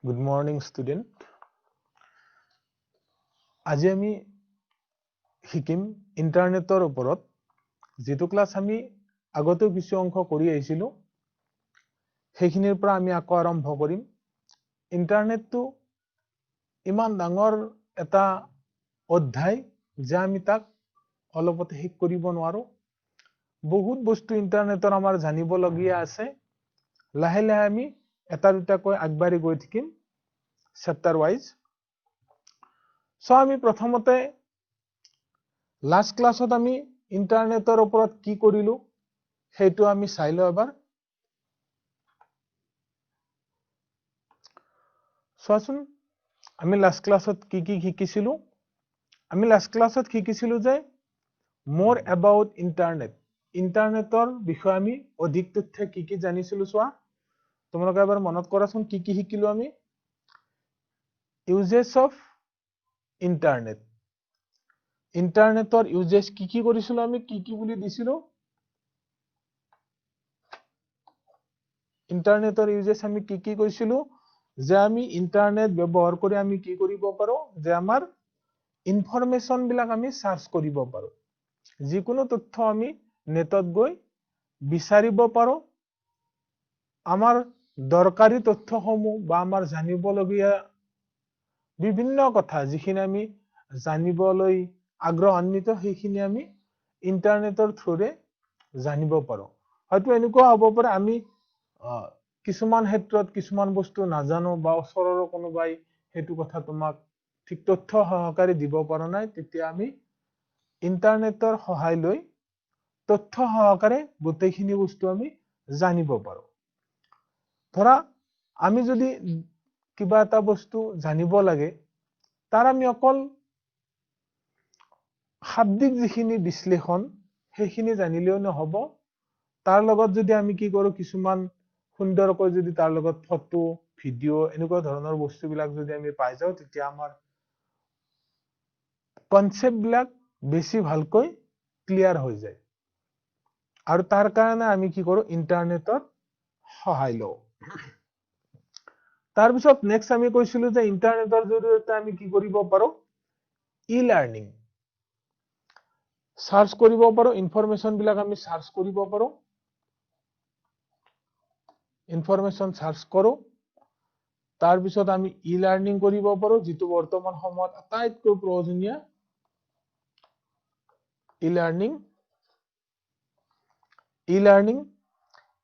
Good morning, student. আজি আমি শিকিম ইন্টাৰনেটৰ ওপৰত যেটো ক্লাস আমি আগতেও কিছু অংশ কৰি আহিছিলো সেইখিনিৰ পৰা আমি আকৌ আৰম্ভ কৰিম ইন্টাৰনেটটো ইমান ডাঙৰ এটা অধ্যায় যে আমি তাক অলপতে শেষ কৰিব নোৱাৰো বহুত বস্তু ইন্টাৰনেটৰ আমাৰ জানিব লগিয়া আছে লাহে লাহে আমি এটা দুটাকৈ আগবাঢ়ি গৈ থাকিম চেপ্টাৰ ওয়াইজ So আমি প্ৰথমতে লাস্ট ক্লাছত আমি ইন্টাৰনেটৰ ওপৰত কি কৰিলো সেইটো আমি চাই লও এবাৰ সোৱাচোন আমি লাস্ট ক্লাছত কি শিকিছিলো আমি লাস্ট ক্লাছত শিকিছিলো যে more about ইন্টাৰনেটৰ বিষয়ে আমি অধিক তথ্য কি জানিছিলো সোৱা তোমালোকে এবাৰ মনত কৰাচোন কি শিকিলো আমি uses of ইন্টাৰনেটৰ ইউজেছ কি কৰিছিলো আমি কি বুলি দিছিলো ইন্টাৰনেটৰ ইউজেছ আমি কি কৈছিলো যে আমি ইন্টাৰনেট ব্যৱহাৰ কৰি আমি কি কৰিব পাৰো যে আমাৰ ইনফৰমেশন বিলাক আমি সাৰ্চ কৰিব পাৰো যিকোনো তথ্য আমি নেটত গৈ বিচাৰিব পাৰো আমাৰ দৰকাৰী তথ্যসমূহ বা আমাৰ জানিবলগীয়া বিভিন্ন কথা যিখিনি আমি জানিবলৈ আগ্ৰহান্বিত সেইখিনি আমি ইন্টাৰনেটৰ থ্ৰুৰে জানিব পাৰো হয়তো এনেকুৱা হ'ব পাৰে আমি কিছুমান ক্ষেত্ৰত কিছুমান বস্তু নাজানো বা ওচৰৰ কোনোবাই হেতু কথা তোমাক ঠিক তথ্য সহকাৰে দিব পৰা নাই তেতিয়া আমি ইন্টাৰনেটৰ সহায় লৈ তথ্য সহকাৰে গোটেইখিনি বস্তু আমি জানিব পাৰো ধৰা আমি যদি কিবা এটা বস্তু জানিব লাগে তাৰ আমি অকল শাব্দিক যিখিনি বিশ্লেষণ সেইখিনি জানিলেও নহব তাৰ লগত যদি আমি কি কৰো কিছুমান সুন্দৰকৈ যদি তাৰ লগত ফটো ভিডিও এনেকুৱা ধৰণৰ বস্তুবিলাক যদি আমি পাই যাও তেতিয়া আমাৰ কনসেপ্ট বিলাক বেছি ভালকৈ ক্লিয়াৰ হৈ যায় আৰু তাৰ কাৰণে আমি কি কৰো ইন্টাৰনেটৰ সহায় লও তাৰ পিছত নেক্সট আমি কৈছিলো যে ইন্টাৰনেটৰ জৰিয়তে আমি কি কৰিব পাৰো ই-লাৰ্নিং সাৰ্চ কৰিব পাৰো ইনফৰমেশন বিলাক আমি সাৰ্চ কৰিব পাৰো ইনফৰমেশন সাৰ্চ কৰো তাৰ পিছত আমি ই-লাৰ্নিং কৰিব পাৰো যেটো বৰ্তমান সময়ত আটাইতকৈ প্ৰয়োজনীয়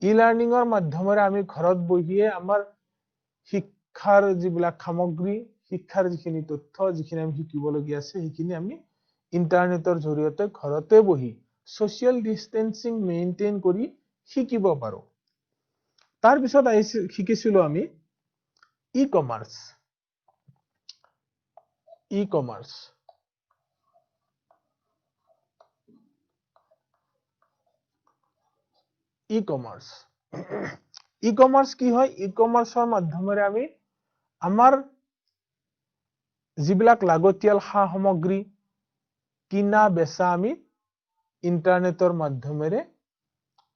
ই-লাৰ্নিংৰ মাধ্যমেৰে আমি ঘৰত বহিয়ে আমাৰ শিক্ষাৰ যিবিলাক সামগ্ৰী শিক্ষাৰ যিখিনি তথ্য যিখিনি আমি শিকিবলগীয়া আছে সেইখিনি আমি ইন্টাৰনেটৰ জৰিয়তে ঘৰতে বহি সোশ্যাল ডিস্টেন্সিং মেইনটেইন কৰি শিকিব পাৰো তাৰ পিছত শিকিছিলো আমি ই-কমাৰ্চ ই-কমাৰ্চ কি হয় ই-কমাৰ্চৰ মাধ্যমেৰে আমি আমাৰ যিবিলাক লাগতিয়াল সামগ্ৰী কিনা বেচা আমি ইন্টাৰনেটৰ মাধ্যমেৰে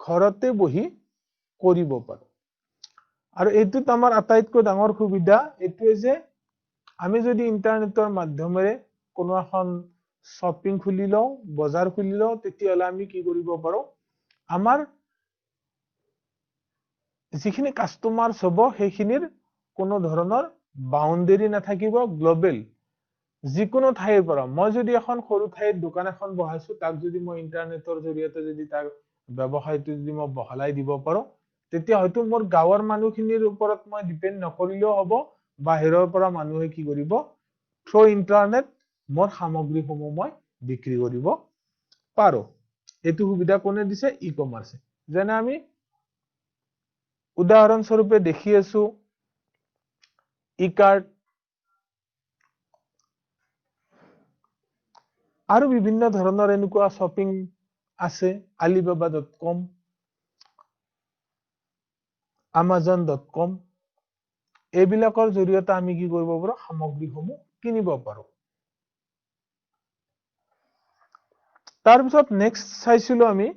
ঘৰতে বহি কৰিব পাৰো আৰু এইটোত আমাৰ আটাইতকৈ ডাঙৰ সুবিধা এইটোৱে যে আমি যদি ইন্টাৰনেটৰ মাধ্যমেৰে কোনো এখন শ্বপিং খুলি লও বজাৰ খুলি লও তেতিয়াহলে আমি কি কৰিব পাৰো আমাৰ যিখিনি কাস্টমাৰ হব সেইখিনিৰ কোনো ধৰণৰ বাউন্ডাৰী নাথাকিব গ্লোবেল যিকোনো ঠাইৰ পৰা মই যদি এখন সৰু ঠাইত দোকান এখন বহাইছো তাক যদি মই ইন্টাৰনেটৰ জৰিয়তে যদি তাৰ ব্যৱসায়টো যদি মই বহলাই দিব পাৰো তেতিয়া হয়তো মোৰ গাঁৱৰ মানুহখিনিৰ ওপৰত মই ডিপেন্ড নকৰিলেও হ'ব বাহিৰৰ পৰা মানুহে কি কৰিব থ্ৰু ইন্টাৰনেট মোৰ সামগ্ৰীসমূহ মই বিক্ৰী কৰিব পাৰো এইটো সুবিধা কোনে দিছে ই-কমাৰ্চে যেনে আমি উদাহৰণ স্বৰূপে দেখি আছো ই-কাৰ্ট আৰু বিভিন্ন ধৰণৰ এনেকুৱা শ্বপিং আছে alibaba.com amazon.com এইবিলাকৰ জৰিয়তে আমি কি কৰিব পাৰো সামগ্ৰীসমূহ কিনিব পাৰো তাৰ পিছত নেক্সট চাইছিলো আমি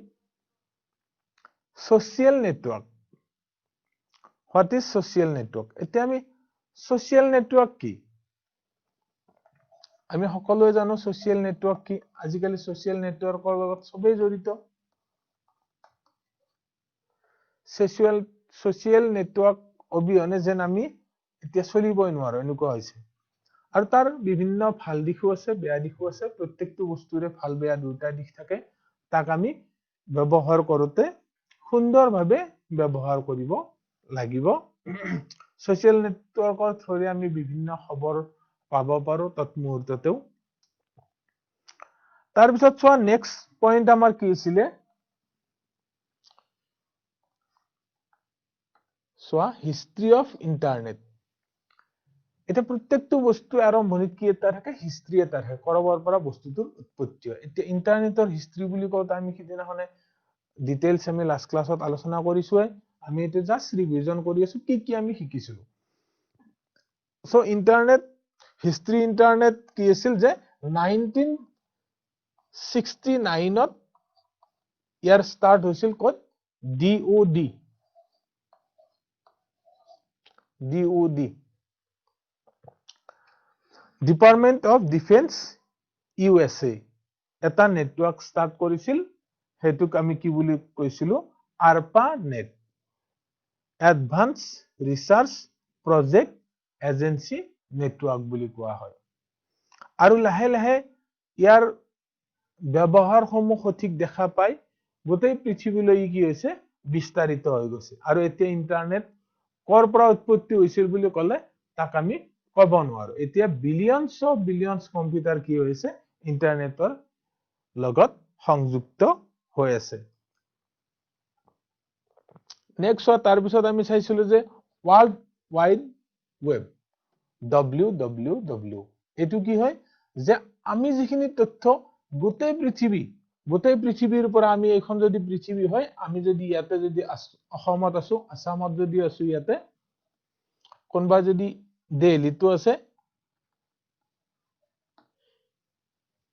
social network what is social network এতিয়া আমি সোশ্যাল নেটওয়ার্ক কি আমি সকলোৱে জানো সোশ্যাল নেটওয়াৰ্ক কি আজিকালি সোশ্যাল নেটওয়াৰ্কৰ লগত সবেই জড়িত সোশ্যাল নেটওয়াৰ্ক অবিহনে যেন আমি এতিয়া চলিবই নোৱাৰো এনেকুৱা হৈছে আৰু তাৰ বিভিন্ন ভাল দিশো আছে বেয়া দিশো আছে প্ৰত্যেকটো বস্তুৰে ভাল বেয়া দুটা দিশ থাকে তাক আমি ব্যৱহাৰ কৰোতে সুন্দৰভাৱে ব্যৱহাৰ কৰিব লাগিব সোশ্যাল নেটওয়াৰ্কৰ থ্ৰুৰে আমি বিভিন্ন খবৰ পাব পাৰো তৎমুহূৰ্ততেও তাৰ পিছত চোৱা নেক্সট পইণ্ট আমাৰ কি আছিল চোৱা হিষ্ট্ৰী অফ ইন্টাৰনেট এটা প্ৰত্যেকটো বস্তু আৰম্ভণিত কি এটা থাকে হিষ্ট্ৰী এটা থাকে কৰবাৰ পৰা বস্তুটোৰ উৎপত্তি হয় এতিয়া ইন্টাৰনেটৰ হিষ্ট্ৰী বুলি কওঁতে আমি সিদিনাখনে ডিটেইলছ আমি লাষ্ট ক্লাছত আলোচনা কৰিছোৱে আমি এটা জাস্ট ৰিভিজন কৰি আছো কি আমি শিকিছিলো সো ইন্টাৰনেট হিষ্ট্ৰী ইন্টাৰনেট কি আছিল যে 1969 ত ইয়াৰ ষ্টাৰ্ট হৈছিল ক'ত DOD department of defence USA এটা নেটওয়াৰ্ক ষ্টাৰ্ট কৰিছিল হেতুক আমি কি বুলি কৈছিলো ARPA net advance research project agency network বুলি কোৱা হয় আৰু লাহে লাহে ইয়াৰ ব্যৱহাৰ সমূহ সঠিক দেখা পাই গোটেই পৃথিৱীলৈ কি হৈছে বিস্তাৰিত হৈ গৈছে আৰু এতিয়া ইন্টাৰনেট কৰ পৰা উৎপত্তি হৈছিল বুলি ক'লে তাক আমি ক'ব নোৱাৰো এতিয়া বিলিয়নছ কম্পিউটাৰ কি হৈছে ইন্টাৰনেটৰ লগত সংযুক্ত হৈ আছে নেক্সট তাৰ পিছত আমি চাইছিলো যে ওয়াৰ্ল্ড ওয়াইড ওয়েব WWW এটো কি হয় যে আমি যিখিনি তথ্য গোটেই পৃথিৱীৰ পৰা আমি এখন যদি পৃথিৱী হয় আমি যদি ইয়াতে যদি অসমত আছো আসামত যদি আছো ইয়াতে কোনবা যদি দিল্লীতো আছে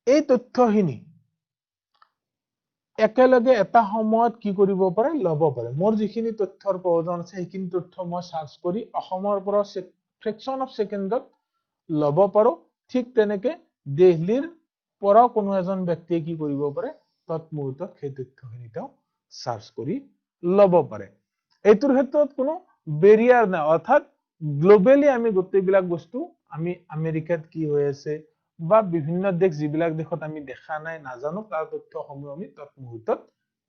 এই তথ্যখিনি একেলগে এটা সময়ত কি কৰিব পাৰে লব পাৰে মোৰ যিখিনি তথ্যৰ প্ৰয়োজন আছে সেইখিনি তথ্য মই সাৰ্চ কৰি অসমৰ পৰা ফ্ৰেকশন অফ সেকেন্ডত লব পাৰো ঠিক তেনেকে দিল্লীৰ পৰা কোনো এজন ব্যক্তিয়ে কি কৰিব পাৰে তৎমুহূৰ্তত সেই তথ্যখিনিও সাৰ্চ কৰি লব পাৰে এইটোৰ ক্ষেত্ৰত কোনো বেৰিয়াৰ নাই অৰ্থাৎ গ্লোবালি আমি গোটেইবিলাক বস্তু আমি আমেৰিকাত কি হৈ আছে বা বিভিন্ন দেশ যিবিলাক দেশত আমি দেখা নাই নাজানো তাৰ তথ্যসমূহ আমি তৎমুহূৰ্তত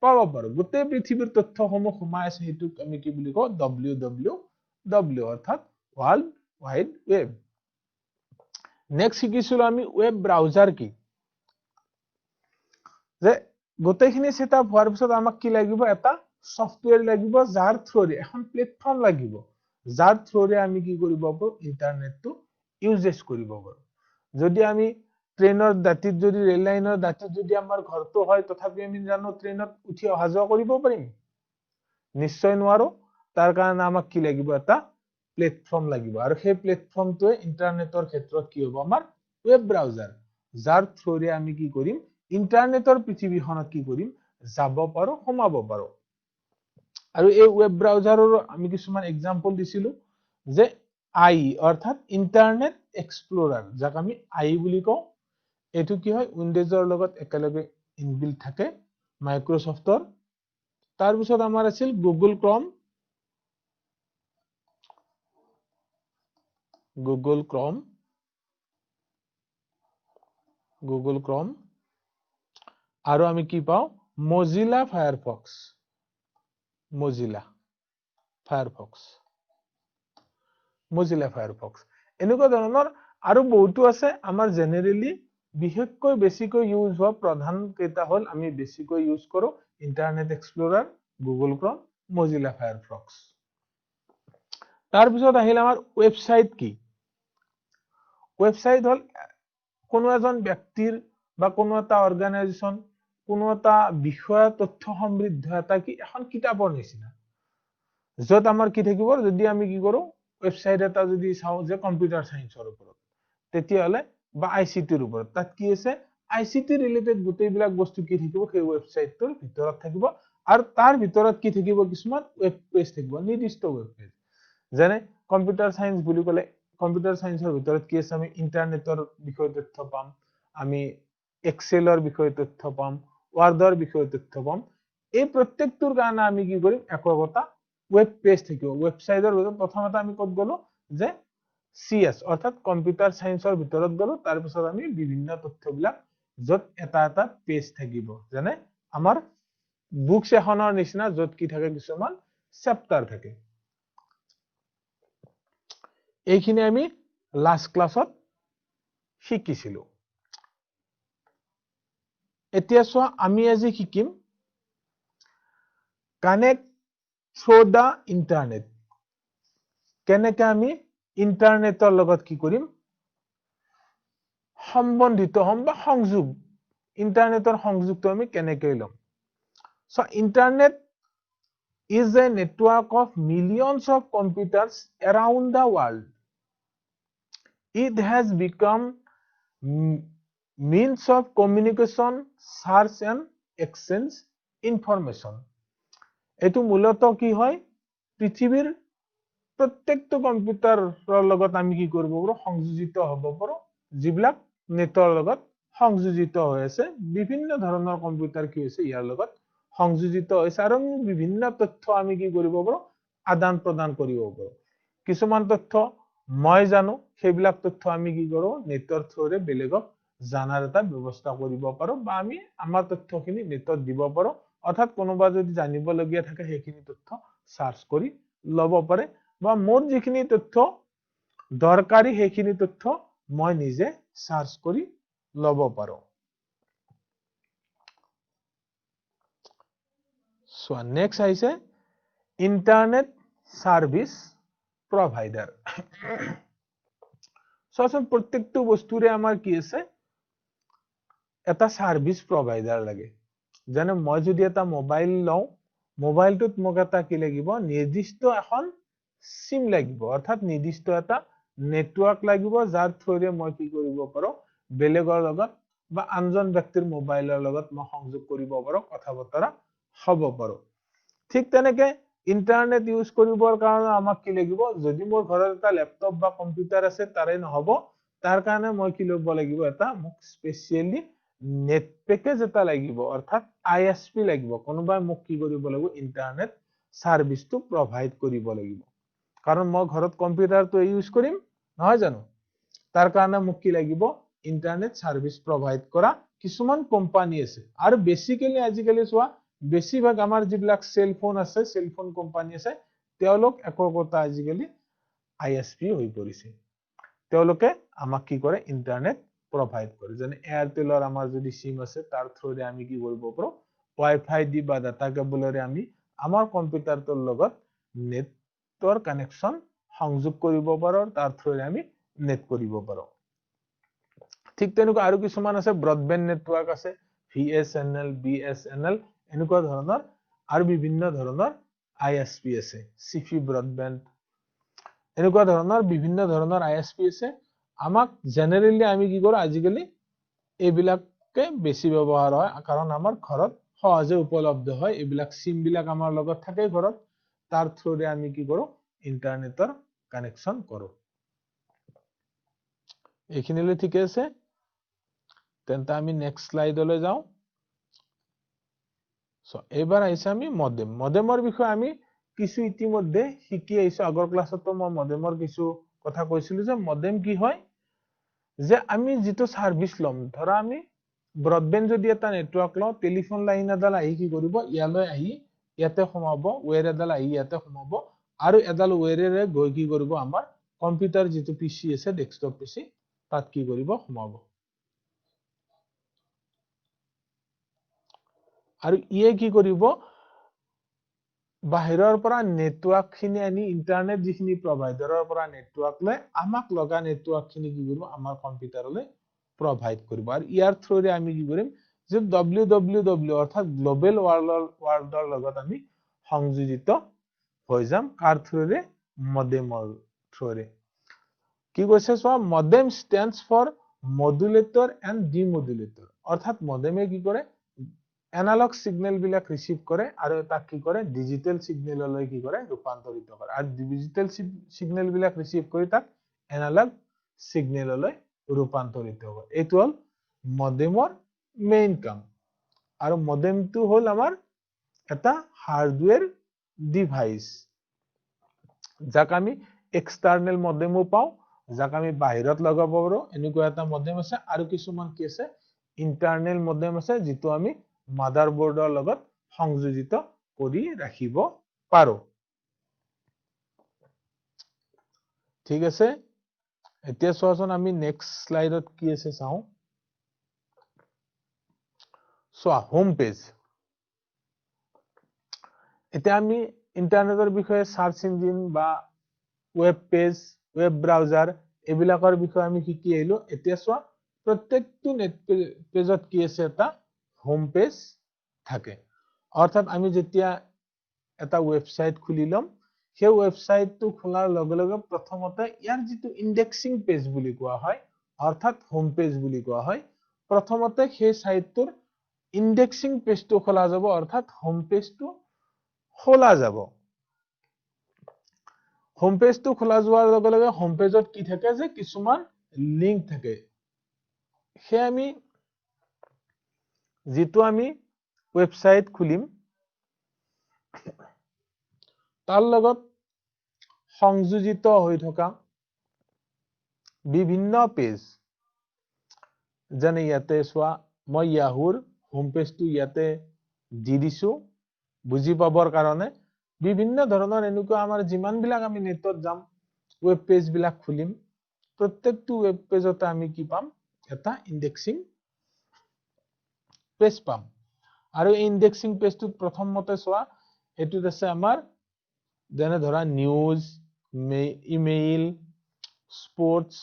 পাব পাৰো গোটেই পৃথিৱীৰ তথ্যসমূহ সোমাই আছে হেতুক আমি কি বুলি কওঁ WWW অৰ্থাৎ ওয়াৰ্ল্ড ওয়াইড ওয়েব নেক্সট শিকিছিলো আমি ওয়েব ব্ৰাউজাৰ কি যে গোটেইখিনি সেটআপ হোৱাৰ পিছত আমাক কি লাগিব এটা সফটওয়্যাৰ লাগিব যাৰ থ্ৰুৰে এখন প্লেটফৰ্ম লাগিব যাৰ থ্ৰুৰে আমি কি কৰিব পাৰো ইন্টাৰনেটটো ইউজেস কৰিব পাৰো যদি আমি ট্ৰেইনৰ দাঁতিত যদি ৰেল লাইনৰ দাঁতিত যদি আমাৰ ঘৰটো হয় তথাপি আমি জানো ট্ৰেইনত উঠি অহা যোৱা কৰিব পাৰিম নিশ্চয় নোৱাৰো তাৰ কাৰণে আমাক কি লাগিব এটা প্লেটফৰ্ম লাগিব আৰু সেই প্লেটফৰ্মটোৱে ইন্টাৰনেটৰ ক্ষেত্ৰত কি হ'ব আমাৰ ওয়েব ব্ৰাউজাৰ যাৰ থ্ৰুৰে আমি কি কৰিম ইন্টাৰনেটৰ পৃথিৱীখনত কি কৰিম যাব পাৰো সোমাব পাৰো আৰু এই ওয়েব ব্ৰাউজাৰৰ আমি কিছুমান এক্সাম্পল দিছিলো যে আই অৰ্থাৎ ইন্টাৰনেট এক্সপ্লোৰাৰ যাক আমি আই বুলি কওঁ এটো কি হয় উইন্ডোজৰ লগত একেলগে ইনবিল্ট থাকে মাইক্ৰোসফটৰ তাৰ পিছত আমাৰ আছিল গুগল ক্ৰম আৰু আমি কি পাও মজিলা ফায়াৰফক্স এনেকুৱা ধৰণৰ আৰু বহুতো আছে আমাৰ জেনাৰেলি বিশেষকৈ বেছিকৈ ইউজ হোৱা প্ৰধান কেইটা হল আমি বেছিকৈ ইউজ কৰো ইন্টাৰনেট এক্সপ্লোৰাৰ গুগল ক্ৰম মজিলা ফায়াৰফক্স তাৰ পিছত আহিল আমাৰ ওয়েবসাইট কি ওয়েবসাইট হল কোনো এজন ব্যক্তিৰ বা কোনো এটা অৰ্গানাইজেচন কোনো এটা বিষয় তথ্য সমৃদ্ধ এটা কি এখন কিতাপৰ নিচিনা যত আমাৰ কি থাকিব যদি আমি কি কৰো ওয়েবসাইট এটা যদি চাও যে কম্পিউটাৰ সায়েন্সৰ ওপৰত তেতিয়া হলে বা আইসিটিৰ ওপৰত তাত কি আছে আইসিটি ৰিলেটেড গোটেইবিলাক বস্তু কি থাকিব সেই ওয়েবসাইটৰ ভিতৰত থাকিব আৰু তাৰ ভিতৰত কি থাকিব কিছুমান ওয়েব পেজ থাকিব নিৰ্দিষ্ট ওয়েব পেজ যেনে কম্পিউটাৰ সায়েন্স বুলি ক'লে কম্পিউটাৰ সায়েন্সৰ ভিতৰত কি আছে আমি ইন্টাৰনেটৰ বিষয়ে তথ্য পাম আমি এক্সেলৰ বিষয়ে তথ্য পাম ওয়াৰ্ডৰ বিষয়ে তথ্য পাম এই প্ৰত্যেকটোৰ কাৰণে আমি কি কৰিম একোটা ওয়েব পেজ থাকিব ওয়েবসাইটৰ ভিতৰত প্ৰথমতে আমি ক'ত গলো যে সিএস অৰ্থাৎ কম্পিউটাৰ সায়েন্সৰ ভিতৰত গলো তাৰ পিছত আমি বিভিন্ন তথ্যবিলাক যত এটা পেজ থাকিব যেনে আমাৰ বুকছ এখনৰ নিচিনা যত কি থাকে কিছুমান চেপ্টাৰ থাকে এইখিনি আমি লাষ্ট ক্লাছত শিকিছিলো এতিয়া চোৱা আমি আজি শিকিম কানেক্ট থ্ৰু দা ইন্টাৰনেট কেনেকৈ আমি ইন্টাৰনেটৰ লগত কি কৰিম সম্বন্ধিত হম বা সংযোগ ইন্টাৰনেটৰ সংযোগটো আমি কেনেকৈ লম so internet is a network of millions of computers around the world. It has become means of communication, search and exchange information. এটো মূলত কি হয় পৃথিৱীৰ প্ৰত্যেকটো কম্পিউটাৰৰ লগত আমি কি কৰিব পাৰো সংযোজিত হ'ব পাৰো যিবিলাক নেটৰ লগত সংযোজিত হৈ আছে বিভিন্ন ধৰণৰ কম্পিউটাৰ কি হৈছে ইয়াৰ লগত সংযোজিত হৈছে আৰু বিভিন্ন তথ্য আমি কি কৰিব পাৰো আদান প্ৰদান কৰিব পাৰো কিছুমান তথ্য মই জানো সেইবিলাক তথ্য আমি কি কৰো নেটৰ থ্ৰুৰে বেলেগক জানাৰ এটা ব্যৱস্থা কৰিব পাৰো বা আমি আমাৰ তথ্যখিনি নেটত দিব পাৰো অৰ্থাৎ কোনোবা যদি জানিব লগিয়া থাকে সেইখিনি তথ্য সাৰ্চ কৰি লব পাৰে বা মোৰ যিখিনি তথ্য দৰকাৰী সেইখিনি তথ্য মই নিজে সাৰ্চ কৰি লব পাৰো So next আহিছে ইন্টাৰনেট সাৰ্ভিস প্ৰভাইডাৰ সচন প্ৰত্যেকটো বস্তুৰে আমাৰ কি আছে এটা সাৰ্ভিস প্ৰভাইডাৰ লাগে যেনে মই যদি এটা মোবাইল লওঁ মোবাইলটোত মোক এটা কি লাগিব নিৰ্দিষ্ট এখন সিম লাগিব অৰ্থাৎ নিৰ্দিষ্ট এটা নেটৱৰ্ক লাগিব যাৰ থ্ৰুৰে মই কি কৰিব পাৰো বেলেগৰ লগত বা আনজন ব্যক্তিৰ মোবাইলৰ লগত মই সংযোগ কৰিব পাৰো কথা বতৰা হ'ব পাৰো ঠিক তেনেকে ইন্টাৰনেট ইউজ কৰিবৰ কাৰণে আমাক কি লাগিব যদি মোৰ ঘৰত এটা ল্যাপটপ বা কম্পিউটাৰ আছে তাৰে নহব তাৰ কাৰণে মই কি ল'ব লাগিব এটা মোক স্পেশালি নেট পেকেজ এটা লাগিব অৰ্থাৎ আইএসপি লাগিব কোনোবাই মোক কি কৰিব লাগিব ইন্টাৰনেট সাৰ্ভিসটো প্ৰভাইড কৰিব লাগিব কাৰণ মই ঘৰত কম্পিউটাৰটো ইউজ কৰিম নহয় জানো তাৰ কাৰণে মোক কি লাগিব ইন্টাৰনেট সাৰ্ভিস প্ৰভাইড কৰা কিছুমান কোম্পানী আছে আৰু বেসিক্যালি আজিকালি চোৱা বেছিভাগ আমাৰ যিবিলাক সেল ফোন আছে সেল ফোন কোম্পানী আছে তেওঁলোক এককতা আজিকালি আইএসপি হৈ পৰিছে তেওঁলোকে আমাক কি কৰে ইন্টাৰনেট প্ৰভাইড কৰে যেনে এয়াৰটেলৰ আমাৰ যদি সিম আছে তাৰ থ্ৰুৰে আমি কি কৰিব পাৰো ওয়াইফাই দি বা ডাটা কেবলৰে আমি আমাৰ কম্পিউটাৰটোৰ লগত নেটৰ কানেকশন সংযোগ কৰিব পাৰো তাৰ থ্ৰুৰে আমি নেট কৰিব পাৰো ঠিক তেনেকুৱা আৰু কিছুমান আছে ব্ৰডবেণ্ড নেটৱৰ্ক আছে ভিএসএনএল বিএসএনএল এনেকুৱা ধৰণৰ আৰু বিভিন্ন ধৰণৰ আইএসপি আছে সিফি ব্ৰডবেণ্ড এনেকুৱা ধৰণৰ বিভিন্ন ধৰণৰ আইএসপি আছে আমাক জেনাৰেলি আমি কি কৰো আজিকালি এইবিলাকে বেছি ব্যৱহাৰ হয় কাৰণ আমাৰ ঘৰত সহজে উপলব্ধ হয় এইবিলাক সিম বিলাক আমাৰ লগত থাকে ঘৰত তাৰ থ্ৰুৰে আমি কি কৰো ইন্টাৰনেটৰ কানেকশন কৰো এইখিনিলৈ ঠিক আছে তেন্তে আমি নেক্সট স্লাইডলৈ যাও সো এবাৰ আহিছে আমি মডেমৰ বিষয়ে আমি কিছু ইতিমধ্যে শিকি আহিছো আগৰ ক্লাছতো মই মডেমৰ কিছু কথা কৈছিলো যে মডেম কি হয় যে আমি যেটো সার্ভিস লম ধৰা আমি ব্ৰডবেণ্ড যদি এটা নেটৱৰ্ক লও টেলিফোন লাইন এডাল আহি কি কৰিব ইয়ালৈ আহি ইয়াতে সোমাব ওয়্যাৰ এডাল আহি ইয়াতে সোমাব আৰু এডাল ওয়্যাৰেৰে গৈ কি কৰিব আমাৰ কম্পিউটাৰ যেটো পিসি আছে ডেস্কটপ পিসি তাত কি কৰিব সোমাব আৰু ইয়ে কি কৰিব বাহিৰৰ পৰা নেটৱৰ্ক খিনি আনি ইন্টাৰনেট যিখিনি প্ৰভাইডাৰৰ পৰা নেটৱৰ্ক লৈ আমাক লগা নেটৱৰ্ক খিনি কি কৰিব আমাৰ কম্পিউটাৰলৈ প্ৰভাইড কৰিব আৰু ইয়াৰ থ্ৰুৰে আমি কি কৰিম যে www অৰ্থাৎ গ্লোবাল ওয়াৰ্ল্ডৰ লগত আমি সংযোজিত হৈ যাম কাৰ থ্ৰুৰে মডেমৰ থ্ৰুৰে কি কৈছে so modem stands for modulator and demodulator অৰ্থাৎ মডেমে কি কৰে এনালগ সিগন্যাল বিলাক ৰিসিভ কৰে আৰু তাক কি কৰে ডিজিটেল সিগন্যাললৈ কি কৰে ৰূপান্তৰিত কৰে আৰু ডিজিটেল সিগন্যাল বিলাক ৰিসিভ কৰি তাক এনালগ সিগনেললৈ ৰূপান্তৰিত হ'ব। এইটো হ'ল মডেমৰ মেইন কাম। আৰু মডেমটো হ'ল আমাৰ এটা হাৰ্ডৱেৰ ডিভাইস, যাক আমি এক্সটাৰ্নেল মডেমো পাওঁ, যাক আমি বাহিৰত লগাব পাৰো, এনেকুৱা এটা মডেম আছে। আৰু কিছুমান কি আছে, ইন্টাৰনেল মডেম আছে, যিটো আমি মাদাৰবোৰ্ডৰ লগত সংযোজিত কৰি ৰাখিব পাৰো। ঠিক আছে, এতিয়া চোৱাচোন আমি নেক্সট স্লাইডত কি আছে চাওঁ। চোৱা, হোম পেজ। এতিয়া আমি ইন্টাৰনেটৰ বিষয়ে সাৰ্চ ইঞ্জিন বা ৱেব পেজ, ৱেব ব্ৰাউজাৰ এইবিলাকৰ বিষয়ে আমি শিকি আহিলো। এতিয়া চোৱা, প্ৰত্যেকটো নেট পেজত কি আছে, এটা হোম পেজ থাকে। অৰ্থাৎ আমি যেতিয়া এটা ৱেবসাইট খুলি লম, সেই ৱেবসাইটটো খোলাৰ লগে লগে প্ৰথমতে ইয়াৰ যিটো ইন্ডেক্সিং পেজ বুলি কোৱা হয়, অৰ্থাৎ হোম পেজ বুলি কোৱা হয়, প্ৰথমতে সেই সাইটটোৰ ইন্ডেক্সিং পেজটো খোলা যাব, অৰ্থাৎ হোম পেজটো খোলা যাব। হোম পেজটো খোলা যোৱাৰ লগে লগে হোম পেজত কি থাকে, যে কিছুমান লিংক থাকে। সেই আমি যিটো আমি ৱেবসাইট খুলিম, তাৰ লগত সংযোজিত হৈ থকা বিভিন্ন পেজ, যেনে ইয়াতে চোৱা, মই ইয়াহুৰ হোম পেজটো ইয়াতে দি দিছো বুজি পাবৰ কাৰণে। বিভিন্ন ধৰণৰ এনেকুৱা আমাৰ যিমানবিলাক আমি নেটত যাম, ৱেব পেজ বিলাক খুলিম, প্ৰত্যেকটো ৱেব পেজতে আমি কি পাম, এটা ইন্ডেক্সিং পেজ পাম। আৰু এই ইন্ডেক্সিং পেজটোত প্ৰথমতে চোৱা, এইটোত আছে আমাৰ যেনে ধৰা নিউজ, ইমেইল, স্পৰ্টস,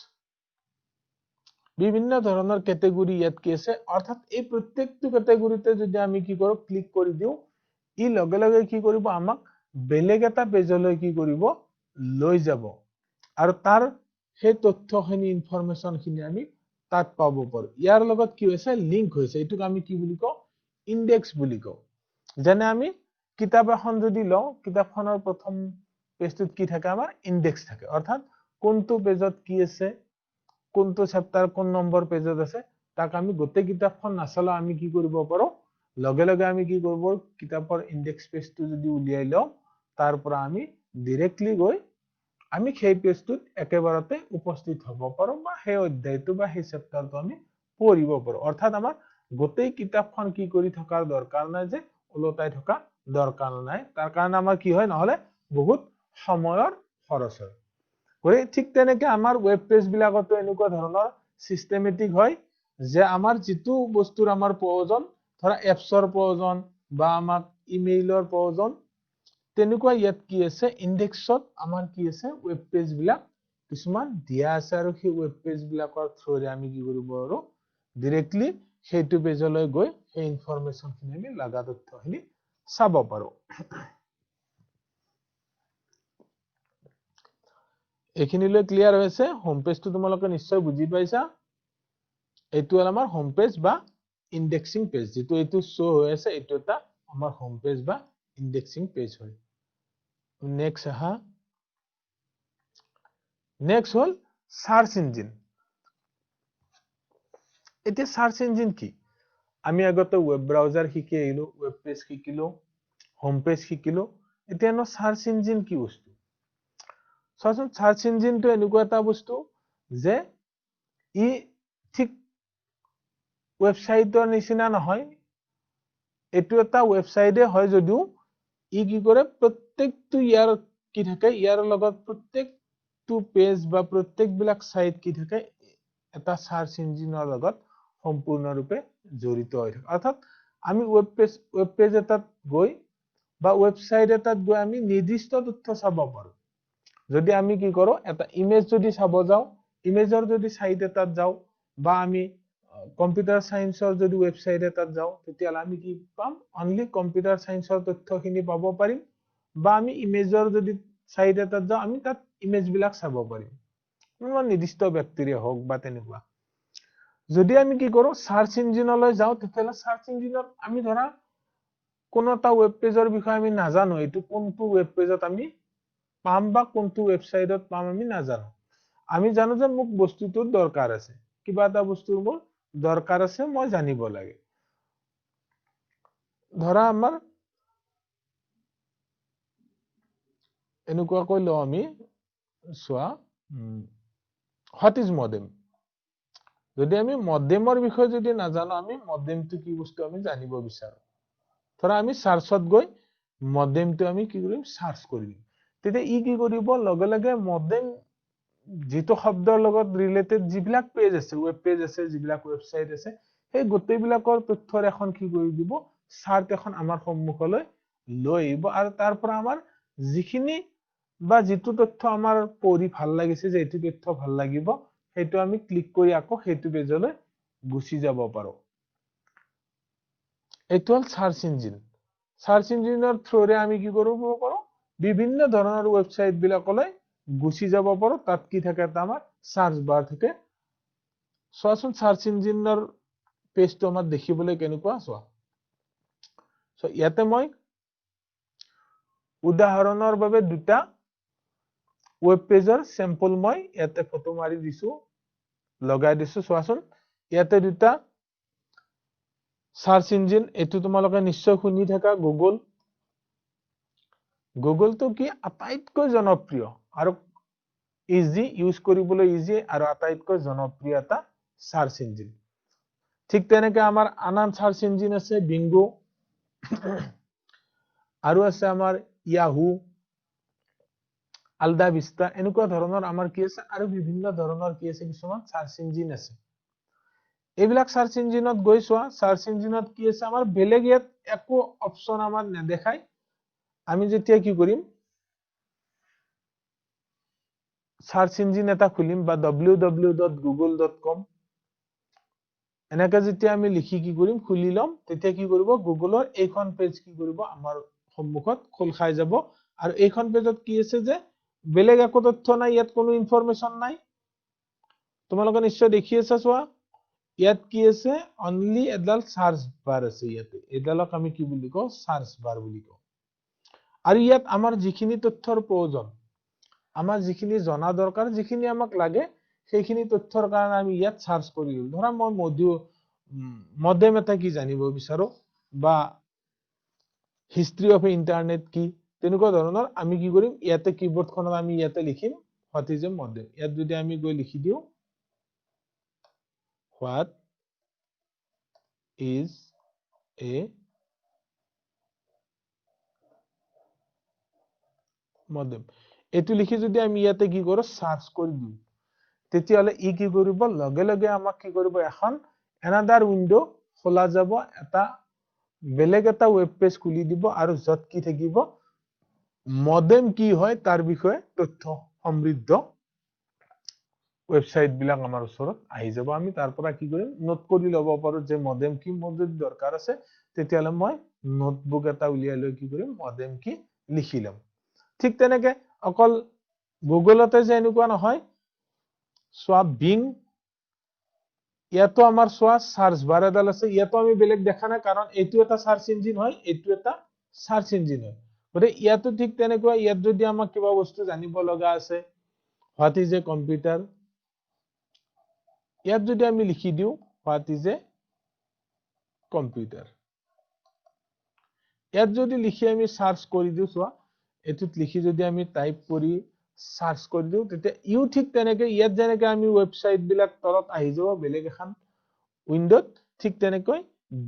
বিভিন্ন ধৰণৰ কেটেগৰী ইয়াত কি আছে। অৰ্থাৎ এই প্ৰত্যেকটো কেটেগৰীতে যদি আমি কি কৰো, ক্লিক কৰি দিওঁ, ই লগে লগে কি কৰিব, আমাক বেলেগ এটা পেজলৈ কি কৰিব, লৈ যাব। আৰু তাৰ সেই তথ্যখিনি, ইনফৰমেশন খিনি আমি তাত পাব পাৰো। ইয়াৰ লগত কি হৈছে, লিংক হৈছে। এইটোক আমি কি বুলি কওঁ, ইন্ডেক্স বুলি কওঁ। যেনে আমি কিতাপ এখন যদি লওঁ, কিতাপখনৰ প্ৰথম পেজটোত কি থাকে, আমাৰ ইন্ডেক্স থাকে। অৰ্থাৎ কোনটো পেজত কি আছে, কোনটো চেপ্টাৰ কোন নম্বৰ পেজত আছে, তাক আমি গোটেই কিতাপখন নাচালেও আমি কি কৰিব পাৰো, লগে লগে আমি কি কৰিব, কিতাপৰ ইন্ডেক্স পেজটো যদি উলিয়াই লওঁ, তাৰ পৰা আমি ডাইৰেক্টলি গৈ আমি সেই পেজটোত একেবাৰতে উপস্থিত হ'ব পাৰো, বা সেই অধ্যায়টো বা সেই চেপ্টাৰটো আমি পঢ়িব পাৰো। অৰ্থাৎ আমাৰ গোটেই কিতাপখন কি কৰি থকাৰ দৰকাৰ নাই, যে ওলটাই থকা দৰকাৰ নাই। তাৰ কাৰণে আমাৰ কি হয়, নহলে বহুত সময়ৰ খৰচ হয়। ঠিক তেনেকে আমাৰ ৱেব পেজ বিলাকতো এনেকুৱা ধৰণৰ সিস্টেমেটিক হয়, যে আমাৰ যিটো বস্তুৰ আমাৰ প্ৰয়োজন, ধৰা এপছৰ প্ৰয়োজন বা আমাক ইমেইলৰ প্ৰয়োজন, তেনেকুৱা ইয়াত কি আছে, ইন্ডেক্সত আমাৰ কি আছে, ৱেব পেজ বিলাক কিছুমান দিয়া আছে। আৰু সেই ৱেব পেজ বিলাকৰ থ্ৰুৰে আমি কি কৰিব পাৰো, ডাইৰেক্টলি সেইটো পেজলৈ গৈ সেই ইনফৰমেশন খিনি আমি লগা তথ্যখিনি চাব পাৰো। এইখিনিলৈ ক্লিয়াৰ হৈছে? হোম পেজটো তোমালোকে নিশ্চয় বুজি পাইছা। এইটো হ'ল আমাৰ হোম পেজ বা ইন্ডেক্সিং পেজ। যিটো এইটো শ্ব' হৈ আছে, এইটো এটা আমাৰ হোম পেজ বা ইন্ডেক্সিং পেজ হয়। নেক্সট আহা। নেক্সট হ'ল সার্চ ইঞ্জিন। এতিয়া সার্চ ইঞ্জিন কি? আমি আগতে ৱেব ব্ৰাউজাৰ শিকি আহিলো, ৱেব পেজ শিকিলো, হোম পেজ শিকিলো। এতিয়া সাৰ্চ ইঞ্জিন কি বস্তু? চোৱাচোন, সাৰ্চ ইঞ্জিনটো এনেকুৱা এটা বস্তু, যে ই ঠিক ৱেবসাইটৰ নিচিনা নহয়। এইটো এটা ৱেবসাইটে হয় যদিও ই কি কৰে, প্ৰত্যেকটো ইয়াৰ কি থাকে, ইয়াৰ লগত প্ৰত্যেকটো পেজ বা প্ৰত্যেকবিলাক সাইট কি থাকে, এটা সাৰ্চ ইঞ্জিনৰ লগত সম্পূৰ্ণৰূপে জড়িত হৈ থাকে। অৰ্থাৎ আমি ৱেব পেজ এটাত গৈ বা ৱেবসাইট এটাত গৈ আমি নিৰ্দিষ্ট তথ্য চাব পাৰো। যদি আমি কি কৰো, এটা ইমেজ যদি চাব যাওঁ, ইমেজৰ যদি সাইট এটাত যাওঁ, বা আমি কম্পিউটাৰ সায়েন্সৰ যদি ৱেবসাইট এটাত যাওঁ, তেতিয়াহ'লে আমি কি পাম, অনলি কম্পিউটাৰ সায়েন্সৰ তথ্যখিনি পাব পাৰিম। বা আমি ইমেজৰ যদি সাইট এটাত যাওঁ, আমি তাত ইমেজ বিলাক চাব পাৰিম, কোনো নিৰ্দিষ্ট ব্যক্তিৰে হওক বা তেনেকুৱা। যদি আমি কি কৰো, সাৰ্চ ইঞ্জিনলৈ যাওঁ, তেতিয়াহ'লে সাৰ্চ ইঞ্জিনত আমি ধৰা কোনো এটা ৱেব পেজৰ বিষয়ে আমি নাজানো, এইটো কোনটো ৱেব পেজত আমি পাম বা কোনটো ৱেবসাইটত পাম আমি নাজানো। আমি জানো যে মোক বস্তুটোৰ দৰকাৰ আছে, কিবা এটা বস্তুৰ মোৰ দৰকাৰ আছে, মই জানিব লাগে। ধৰা আমাৰ এনেকুৱাকৈ লওঁ আমি, চোৱা, হোৱাট ইজ মডেম। যদি আমি মডেমৰ বিষয়ে যদি নাজানো, আমি মডেমটো কি বস্তু আমি জানিব বিচাৰো। ধৰা আমি সাৰ্চত গৈ মডেমটো আমি কি কৰিম, সাৰ্চ কৰিম। তেতিয়া ই কি কৰিব, লগে লগে মডেম যেটো শব্দৰ লগত ৰিলেটেড যিবিলাক পেজ আছে, ওয়েব পেজ আছে, যিবিলাক ওয়েবসাইট আছে, সেই গোটেইবিলাকৰ তথ্যৰ এখন কি কৰি দিব, চাৰ্ট এখন আমাৰ সন্মুখলৈ লৈ আহিব। আৰু তাৰ পৰা আমাৰ যিখিনি বা যিটো তথ্য আমাৰ পঢ়ি ভাল লাগিছে, যে এইটো তথ্য ভাল লাগিব, সেইটো আমি ক্লিক কৰি আকৌ সেইটো পেজলৈ গুচি যাব পাৰো। এইটো হল সাৰ্চ ইঞ্জিন। সাৰ্চ ইঞ্জিনৰ থ্ৰুৰে আমি কি কৰিব পাৰো, বিভিন্ন ধৰণৰ ওয়েবসাইট বিলাকলৈ গুচি যাব পাৰো। তাত কি থাকে, এটা আমাৰ সাৰ্চ বাৰ থাকে। চোৱাচোন সাৰ্চ ইঞ্জিনৰ পেজটো আমাৰ দেখিবলৈ কেনেকুৱা, চোৱা। ইয়াতে মই উদাহৰণৰ বাবে দুটা ওয়েব পেজৰ চেম্পল মই ইয়াতে ফটো মাৰি দিছো, লগাই দিছো। চোৱাচোন ইয়াতে দুটা সাৰ্চ ইঞ্জিন, এইটো তোমালোকে নিশ্চয় শুনি থাকা গুগল। গুগলটো কি আটাইতকৈ জনপ্ৰিয় আৰু ইজি, ইউজ কৰিবলৈ ইজি আৰু আটাইতকৈ জনপ্ৰিয় এটা সাৰ্চ ইঞ্জিন। ঠিক তেনেকে আমাৰ আন সাৰ্চ ইঞ্জিন আছে, বিংগো, আৰু আছে আমাৰ ইয়াহু, আলদা ভিস্তা, এনেকুৱা ধৰণৰ আমাৰ কি আছে, আৰু বিভিন্ন ধৰণৰ কি আছে, কিছুমান সাৰ্চ ইঞ্জিন আছে। এইবিলাক সাৰ্চ ইঞ্জিনত গৈ চোৱা, সাৰ্চ ইঞ্জিনত কি আছে, আমাৰ বেলেগ ইয়াত একো অপচন আমাৰ নেদেখায়। আমি যেতিয়া কি কৰিম, সাৰ্চ ইঞ্জিন এটা খুলিম বা www.google.com, এনেকে যেতিয়া আমি লিখি কি কৰিম, খুলি লম, তেতিয়া কি কৰিব, গুগলৰ এইখন পেজ কি কৰিব, আমাৰ সন্মুখত খোল খাই যাব। আৰু এইখন পেজত কি আছে, যে বেলেগ একো তথ্য নাই, ইয়াত কোনো ইনফৰমেশন নাই। তোমালোকে নিশ্চয় দেখি আছা, চোৱা ইয়াত কি আছে, অনলি এডাল সাৰ্চ বাৰ আছে। ইয়াতে এডালক আমি কি বুলি কওঁ, সাৰ্চ বাৰ বুলি কওঁ। আৰু ইয়াত আমাৰ যিখিনি তথ্যৰ প্ৰয়োজন, আমাৰ যিখিনি জনা দৰকাৰ, যিখিনি আমাক লাগে, সেইখিনি তথ্যৰ কাৰণে আমি ইয়াত সাৰ্চ কৰি দিওঁ। ধৰা মই মডেম এটা কি জানিব বিচাৰো, বা হিষ্ট্ৰী অফ ইন্টাৰনেট কি, তেনেকুৱা ধৰণৰ আমি কি কৰিম, ইয়াতে কিবৰ্ডখনত আমি ইয়াতে লিখিম হোৱাট ইজ এ মডেম। ইয়াত যদি আমি গৈ লিখি দিওঁ হোৱাট ইজ এ মডেম, এইটো লিখি যদি আমি ইয়াতে কি কৰো, সাৰ্চ কৰি দিওঁ, তেতিয়াহলে ই কি কৰিব, লগে লগে আমাক কি কৰিব, এখন এনাদাৰ উইন্ডো খোলা যাব, এটা বেলেগ এটা ওয়েব পেজ খুলি দিব, আৰু যত কি থাকিব, মডেম কি হয় তাৰ বিষয়ে তথ্য সমৃদ্ধ ওয়েবসাইট বিলাক আমাৰ ওচৰত আহি যাব। আমি তাৰ পৰা কি কৰিম, নোট কৰি ল'ব পাৰো যে মডেম কি, মোৰ যদি দৰকাৰ আছে, তেতিয়াহলে মই নোটবুক এটা উলিয়াই লৈ কি কৰিম, মডেম কি লিখি লম। ঠিক তেনেকে অকল গুগলতে যে এনেকুৱা নহয়, চোৱা বিং, ইয়াতো আমাৰ চোৱা সাৰ্চ বাৰ এডাল আছে, ইয়াতো আমি বেলেগ দেখা নাই, কাৰণ এইটো এটা সাৰ্চ ইঞ্জিন হয়, এইটো এটা সাৰ্চ ইঞ্জিন হয়। গতিকে ইয়াতো ঠিক তেনেকুৱা, ইয়াত যদি আমাক কিবা বস্তু জানিব লগা আছে, হোৱাট ইজ এ কম্পিউটাৰ, ইয়াত যদি আমি লিখি দিওঁ হোৱাট ইজ এ কম্পিউটাৰ, ইয়াত যদি লিখি আমি সাৰ্চ কৰি দিওঁ, চোৱা এইটোত লিখি যদি আমি টাইপ কৰি সাৰ্চ কৰি দিওঁ, তেতিয়া ইউ ঠিক তেনেকে ইয়াত যেনেকে আমি ওয়েবসাইট বিলাক তলত আহি যাব বেলেগ এখন উইন্ডোত, ঠিক তেনেকৈ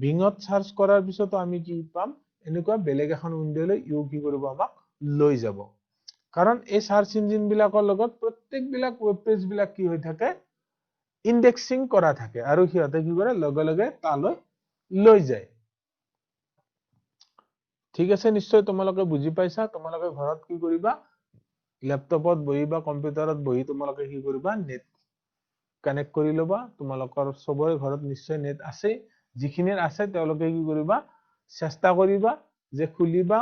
বিঙত সাৰ্চ কৰাৰ পিছতো আমি কি পাম, এনেকুৱা বেলেগ এখন উইন্ডোলৈ ইউ কি কৰিব, আমাক লৈ যাব। কাৰণ এই সাৰ্চ ইঞ্জিন বিলাকৰ লগত প্ৰত্যেক বিলাক ওয়েব পেজ বিলাক কি হৈ থাকে, ইন্ডেক্সিং কৰা থাকে, আৰু সিহঁতে কি কৰে, লগে লগে তালৈ লৈ যায়। ঠিক আছে, নিশ্চয় তোমালোকে বুজি পাইছা। তোমালোকে ঘৰত কি কৰিবা, ল্যাপটপত বহি বা কম্পিউটাৰত বহি তোমালোকে কি কৰিবা, নেট কানেক্ট কৰি ল'বা। তোমালোকৰ সবৰে ঘৰত নিশ্চয় নেট আছে, যিখিনিৰ আছে তেওঁলোকে কি কৰিবা, চেষ্টা কৰিবা যে খুলিবা,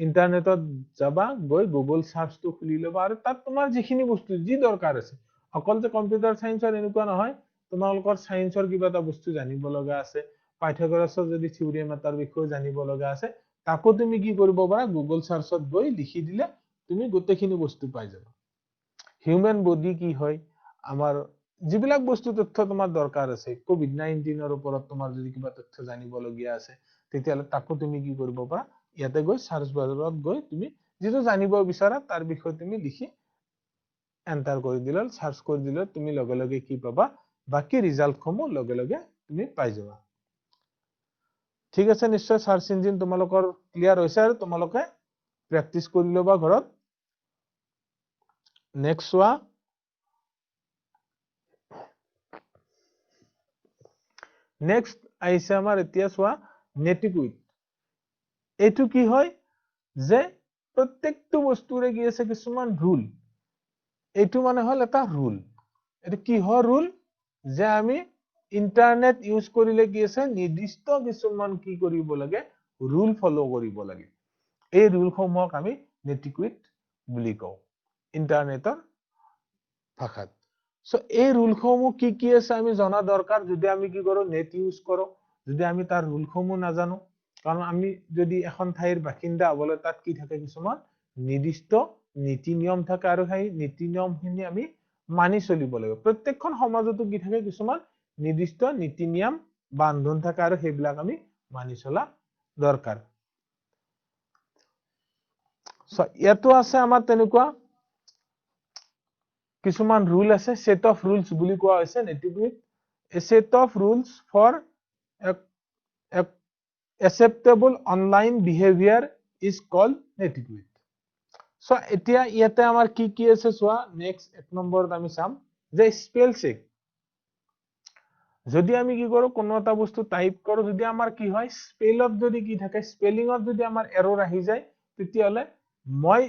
ইন্টাৰনেটত যাবা, গৈ গুগল সাৰ্চটো খুলি ল'বা, আৰু তাত তোমাৰ যিখিনি বস্তু যি দৰকাৰ আছে, অকল যে কম্পিউটাৰ সায়েন্সৰ এনেকুৱা নহয়, তোমালোকৰ সায়েন্সৰ কিবা এটা বস্তু জানিব লগা আছে, পাইথাগোৰাছৰ যদি থিওৰেম এটাৰ বিষয়ে জানিব লগা আছে, তাকো তুমি কি কৰিব পাৰা, গুগল সাৰ্চত গৈ লিখি দিলে তুমি গোটেইখিনি বস্তু পাই যাবা। হিউম্যান বডি কি হয়, আমাৰ যিবিলাক বস্তু তথ্য তোমাৰ দৰকাৰ আছে, COVID-19 ওপৰত তোমাৰ যদি কিবা তথ্য জানিবলগীয়া আছে, তেতিয়াহ'লে তাকো তুমি কি কৰিব পাৰা, ইয়াতে গৈ সাৰ্চ বাৰত গৈ তুমি যিটো জানিব বিচাৰা তাৰ বিষয়ে তুমি লিখি এন্টাৰ কৰি দিলে, সাৰ্চ কৰি দিলে তুমি লগে লগে কি পাবা, বাকি ৰিজাল্টসমূহ লগে লগে তুমি পাই যাবা। ঠিক আছে, নিশ্চয় সাৰ্চ ইঞ্জিন তোমালোকৰ ক্লিয়াৰ হৈছে আৰু তোমালোকে প্ৰেক্টিচ কৰি ল'বা ঘৰত। নেক্সট চোৱা, নেক্সট আহিছে আমাৰ এতিয়া চোৱা নেটিকুইট। এইটো কি হয় যে প্ৰত্যেকটো বস্তুৰে কি আছে কিছুমান ৰুল। এইটো মানে হল এটা ৰুল। এইটো কিহৰ ৰুল, যে আমি ইন্টাৰনেট ইউজ কৰিলে কি আছে নিৰ্দিষ্ট কিছুমান কি কৰিব লাগে, ৰুল ফলো কৰিব লাগে। এই ৰুলসমূহক আমি নেটিকুইট বুলি কওঁ ইন্টাৰনেটৰ ভাষাত। সো এই ৰুলসমূহ কি কি আছে আমি জনা দৰকাৰ, যদি আমি কি কৰো নেট ইউজ কৰো, যদি আমি তাৰ ৰুলসমূহ নাজানো। কাৰণ আমি যদি এখন ঠাইৰ বাসিন্দা হবলৈ তাত কি থাকে কিছুমান নিৰ্দিষ্ট নীতি নিয়ম থাকে, আৰু সেই নীতি নিয়মখিনি আমি মানি চলিব লাগিব। প্ৰত্যেকখন সমাজতো কি থাকে কিছুমান নিৰ্দিষ্ট নীতি নিয়ম বান্ধোন থাকে, আৰু সেইবিলাক আমি মানি চলা দৰকাৰ। ইয়াতো আছে আমাৰ তেনেকুৱা কিছুমান ৰুল আছে, সেট অফ ৰুলস বুলি কোৱা হৈছে নেটিকুইট। A set of rules for acceptable online behavior is called netiquette. So এতিয়া ইয়াতে আমাৰ কি কি আছে চোৱা, নেক্সট 1 নম্বৰত আমি চাম যে স্পেল চেক। যদি আমি কি কৰো কোনো এটা বস্তু টাইপ কৰো, যদি আমাৰ কি হয় স্পেলত যদি কি থাকে, স্পেলিঙত যদি আমাৰ এৰৰ আহি যায়, তেতিয়াহলে মই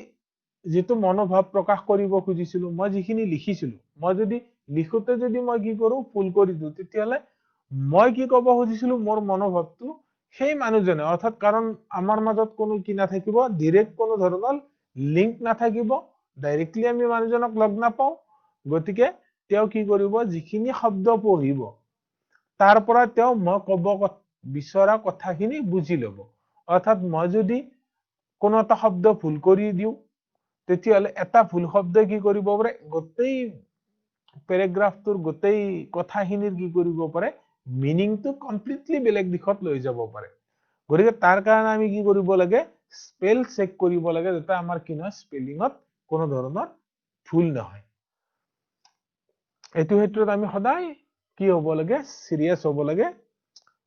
যিটো মনোভাৱ প্ৰকাশ কৰিব খুজিছিলো, মই যিখিনি লিখিছিলো, মই যদি লিখোতে যদি মই কি কৰো ভুল কৰি দিওঁ, তেতিয়াহলে মই কি কব খুজিছিলো মোৰ মনোভাৱটো সেই মানুহজনে, অৰ্থাৎ কাৰণ আমাৰ মাজত কোনো কি নাথাকিব, ডাইৰেক্ট কোনো ধৰণৰ লিংক নাথাকিব, ডাইৰেক্টলি আমি মানুহজনক লগ নাপাওঁ, গতিকে তেওঁ কি কৰিব, যিখিনি শব্দ পঢ়িব তাৰ পৰা তেওঁ মই কব বিচৰা কথাখিনি বুজি লব। অৰ্থাৎ মই যদি কোনো এটা শব্দ ভুল কৰি দিওঁ, তেতিয়াহলে এটা ভুল শব্দই কি কৰিব পাৰে গোটেই পেৰাগ্ৰাফটোৰ গোটেই কথাখিনিৰ কি কৰিব পাৰে, মিনিংটো কমপ্লিটলি বেলেগ দিশত লৈ যাব পাৰে। গতিকে তাৰ কাৰণে আমি কি কৰিব লাগে, স্পেল চেক কৰিব লাগে, যাতে আমাৰ কি নহয় স্পেলিঙত কোনো ধৰণৰ ভুল নহয়। এইটো ক্ষেত্ৰত আমি সদায় কি হ'ব লাগে, সিৰিয়াছ হ'ব লাগে।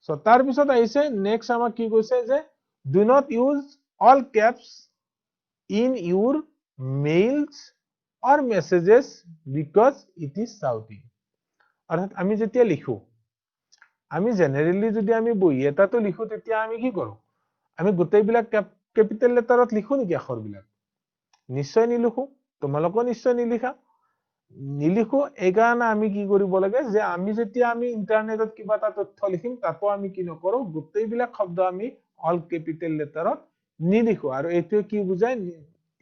সো তাৰ পিছত আহিছে নেক্সট আমাক কি কৈছে যে do not use all caps in your mails or messages because it is shouting. অৰ্থাৎ আমি যেতিয়া লিখো, আমি জেনাৰেলি যদি আমি বহি এটাতো লিখো, তেতিয়া আমি কি কৰো, আমি গোটেইবিলাক কেপিটেল লেটাৰত লিখো নেকি আখৰবিলাক? নিশ্চয় নিলিখো। তোমালোকেও নিশ্চয় নিলিখা। নিলিখো, এইকাৰণে আমি কি কৰিব লাগে, যে আমি যেতিয়া আমি ইন্টাৰনেটত কিবা এটা তথ্য লিখিম, তাতো আমি কি নকৰো, গোটেইবিলাক শব্দ আমি অল কেপিটেল লেটাৰত নিলিখো। আৰু এইটোৱে কি বুজায়,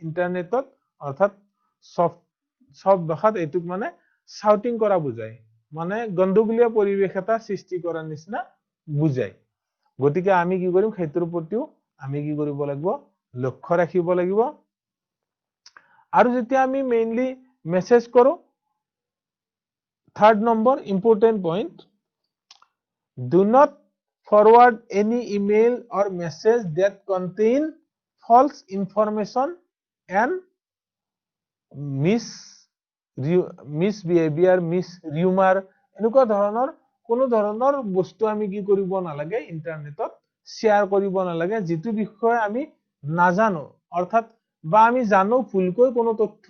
ইন্টাৰনেটত অৰ্থাৎ সব ভাষাত এইটোক মানে শাউটিং কৰা বুজায়, মানে গণ্ডগোলীয় পৰিৱেশ এটা সৃষ্টি কৰাৰ নিচিনা বুজায়। গতিকে আমি কি কৰিম, সেইটোৰ প্ৰতিও আমি কি কৰিব লাগিব, লক্ষ্য ৰাখিব লাগিব। আৰু যেতিয়া আমি মেইনলি মেছেজ কৰো, 3rd number important point, do not forward any email or message that contain false information and misbehavior, misrumor, এনেকুৱা ধৰণৰ কোনো ধৰণৰ বস্তু আমি কি কৰিব নালাগে, ইন্টাৰনেটত শ্বেয়াৰ কৰিব নালাগে, যিটো বিষয়ে আমি নাজানো, অৰ্থাৎ বা আমি জানো ভুলকৈ কোনো তথ্য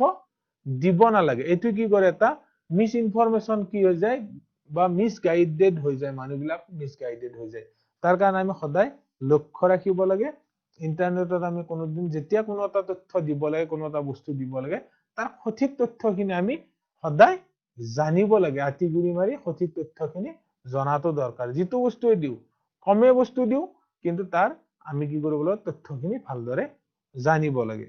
দিব নালাগে। এইটো কি কৰে, এটা মিস ইনফৰমেশন কি হৈ যায়, বা মিসগাইডেড হৈ যায়, মানুহবিলাক মিসগাইডেড হৈ যায়। তাৰ কাৰণে আমি সদায় লক্ষ্য ৰাখিব লাগে। ইন্টাৰনেটত আমি কোনোদিন যেতিয়া কোনো এটা তথ্য দিব লাগে, কোনো এটা বস্তু দিব লাগে, তাৰ সঠিক তথ্যখিনি আমি সদায় জানিব লাগে। আতিগুৰি মাৰি সঠিক তথ্যখিনি জনাটো দৰকাৰ। যিটো বস্তুৱে দিওঁ, কমে বস্তু দিওঁ, কিন্তু তাৰ আমি কি কৰিব লাগে, তথ্যখিনি ভালদৰে জানিব লাগে,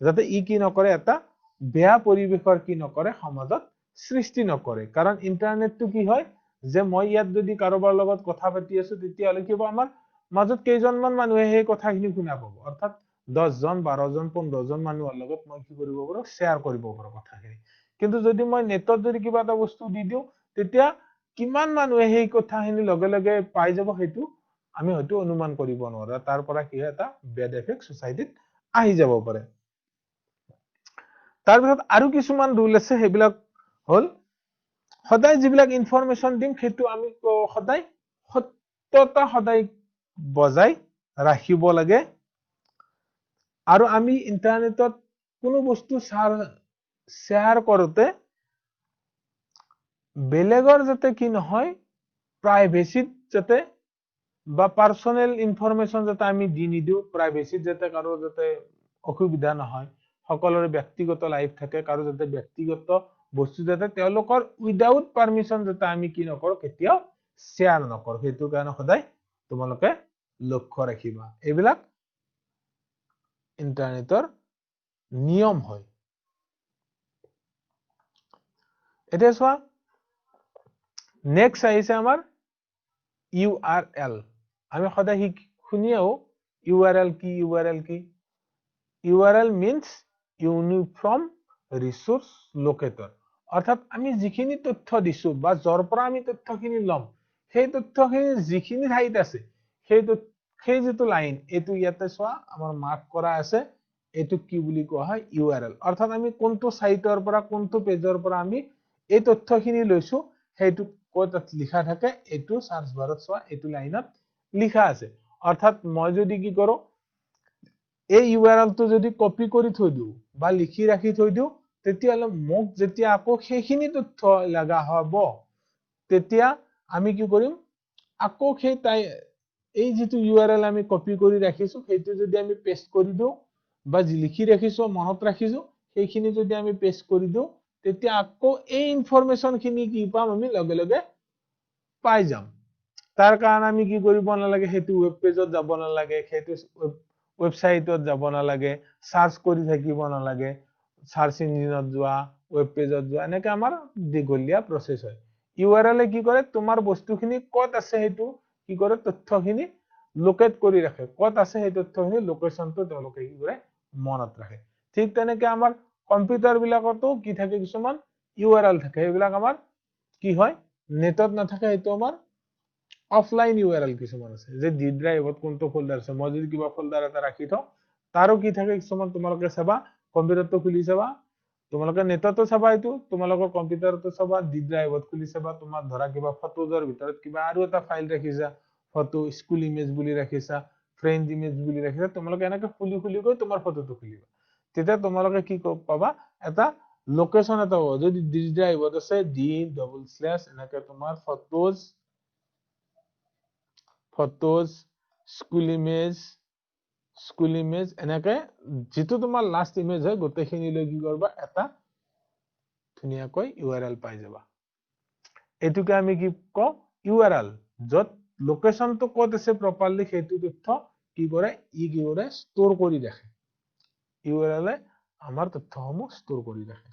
যাতে ই কি নকৰে, এটা বেয়া পৰিৱেশৰ কি নকৰে, সমাজত সৃষ্টি নকৰে। কাৰণ ইন্টাৰনেটটো কি হয়, যে মই ইয়াত যদি কাৰোবাৰ লগত কথা পাতি আছো, তেতিয়াহ'লে কি হ'ব, আমাৰ মাজত কেইজনমান মানুহে সেই কথাখিনি শুনা পাব, অৰ্থাৎ 10 জন 12 জন 15 জন মানুহৰ লগত মই কি কৰিব পাৰো, শ্বেয়াৰ কৰিব পাৰো কথাখিনি। কিন্তু যদি মই নেটত যদি কিবা এটা বস্তু দি দিওঁ তেতিয়া কিমান মানুহে সেই কথাখিনি লগে লগে পাই যাব সেইটো আমি হয়তো অনুমান কৰিব নোৱাৰো তাৰ পৰা কি হয় এটা বেড এফেক্ট সোসাইটিত আহি যাব পাৰে তাৰ পিছত আৰু কিছুমান ৰুল আছে সেইবিলাক হল সদায় যিবিলাক ইনফৰমেশন দিম সেইটো আমি সদায় সত্যতা সদায় বজাই ৰাখিব লাগে আৰু আমি ইন্টাৰনেটত কোনো বস্তু শ্বেয়াৰ কৰোতে বেলেগৰ যাতে কি নহয় প্ৰাইভেচিত যাতে বা পাৰ্সোনেল ইনফৰমেশন যাতে আমি দি নিদিও প্ৰাইভেচিত যাতে কাৰো যাতে অসুবিধা নহয় সকলোৰে ব্যক্তিগত লাইফ থাকে কাৰো যাতে ব্যক্তিগত বস্তু যাতে তেওঁলোকৰ উইদাউট পাৰমিশন যাতে আমি কি নকৰো কেতিয়াও শ্বেয়াৰ নকৰো সেইটো কাৰণে সদায় তোমালোকে লক্ষ্য ৰাখিবা এইবিলাক ইন্টাৰনেটৰ নিয়ম হয় এতিয়া চোৱা নেক্সট আহিছে আমাৰ URL আমি সদায় শুনিও URL কি URL means ইউনিফৰ্ম ৰিসোৰ্স লোকেটৰ অৰ্থাৎ আমি যিখিনি তথ্য দিছো বা যৰ পৰা আমি তথ্যখিনি লম সেই তথ্যখিনি যিখিনি ঠাইত আছে সেই যেটো লাইন এটো ইয়াতে চোৱা আমাৰ মাৰ্ক কৰা আছে এটো কি বুলি কোৱা হয় URL অৰ্থাৎ আমি কোনটো সাইটৰ পৰা কোনটো পেজৰ পৰা আমি এই তথ্যখিনি লৈছো সেইটো কত লিখা থাকে এটো সাৰ্চ বাৰত চোৱা এটো লাইনত লিখা আছে অৰ্থাৎ মই যদি কি কৰো এই URL টো যদি কপি কৰি থৈ দিও বা লিখি ৰাখি থৈ দিও তেতিয়া মোক যেতিয়া আকৌ সেইখিনি তথ্য লাগা হ'ব তেতিয়া আমি কি কৰিম আকৌ সেই এই যেটো URL আমি কপি কৰি ৰাখিছো সেইটো যদি আমি পেস্ট কৰি দিও বা লিখি ৰাখিছো মনত ৰাখিছো সেইখিনি যদি আমি পেস্ট কৰি দিও তেতিয়া আকৌ এই ইনফৰমেশন খিনি কি পাম আমি লগে লগে পাই যাম তাৰ কাৰণে আমি কি কৰিব নালাগে সেইটো ওয়েব পেজত যাব নালাগে সেইটো ওয়েবসাইটত যাব নালাগে সার্চ কৰি থাকিব নালাগে সাৰ্চ ইঞ্জিনত যোৱা ওয়েব পেজত যোৱা এনেকে আমাৰ দীঘলীয়া প্ৰসেস হয় URL কি কৰে তোমাৰ বস্তুখিনি কত আছে সেইটো কি কৰে তথ্যখিনি লোকেট কৰি ৰাখে কত আছে সেই তথ্যখিনি লোকেশনটো তেওঁলোকে কি কৰে মনত ৰাখে ঠিক তেনেকে আমাৰ কম্পিউটাৰ বিলাকতো কি থাকে কিছুমান URL থাকে এইবিলাক আমাৰ কি হয় নেটত নাথাকে এইটো আমাৰ অফলাইন URL কিছুমান আছে যে ডি ড্ৰাইভত কোনটো ফোল্ডাৰ আছে মই যদি কিবা ফোল্ডাৰ এটা ৰাখি থওঁ তাৰো কি থাকে কিছুমান তোমালোকে চাবা কম্পিউটাৰটো খুলি চাবা তোমালোকে নেটতো চাবা এইটো তোমালোকৰ কম্পিউটাৰতো চাবা ডি ড্ৰাইভত খুলি চাবা তোমাৰ ধৰা কিবা ফটোজৰ ভিতৰত কিবা আৰু এটা ফাইল ৰাখিছা ফটো স্কুল ইমেজ বুলি ৰাখিছা ফ্ৰেণ্ড ইমেজ বুলি ৰাখিছা তোমালোকে এনেকৈ খুলি গৈ তোমাৰ ফটোটো খুলিবা তেতিয়া তোমালোকে কি পাবা এটা লোকেশন এটা হ'ব যদি ডি ড্ৰাইভত আছে D// এনেকৈ তোমাৰ ফটোজ স্কুল ইমেজ এনেকৈ যেটো তোমাৰ লাষ্ট ইমেজ হয় গোটেইখিনি লৈ কি কৰবা এটা ধুনিয়াকৈ URL পাই যাবা এটুকে আমি কি কও URL যত লোকেশনটো কত আছে প্ৰপাৰলি সেইটো তথ্য কি কৰে কি কৰে ষ্টৰ কৰি ৰাখে URL আমাৰ তথ্যসমূহ ষ্টৰ কৰি ৰাখে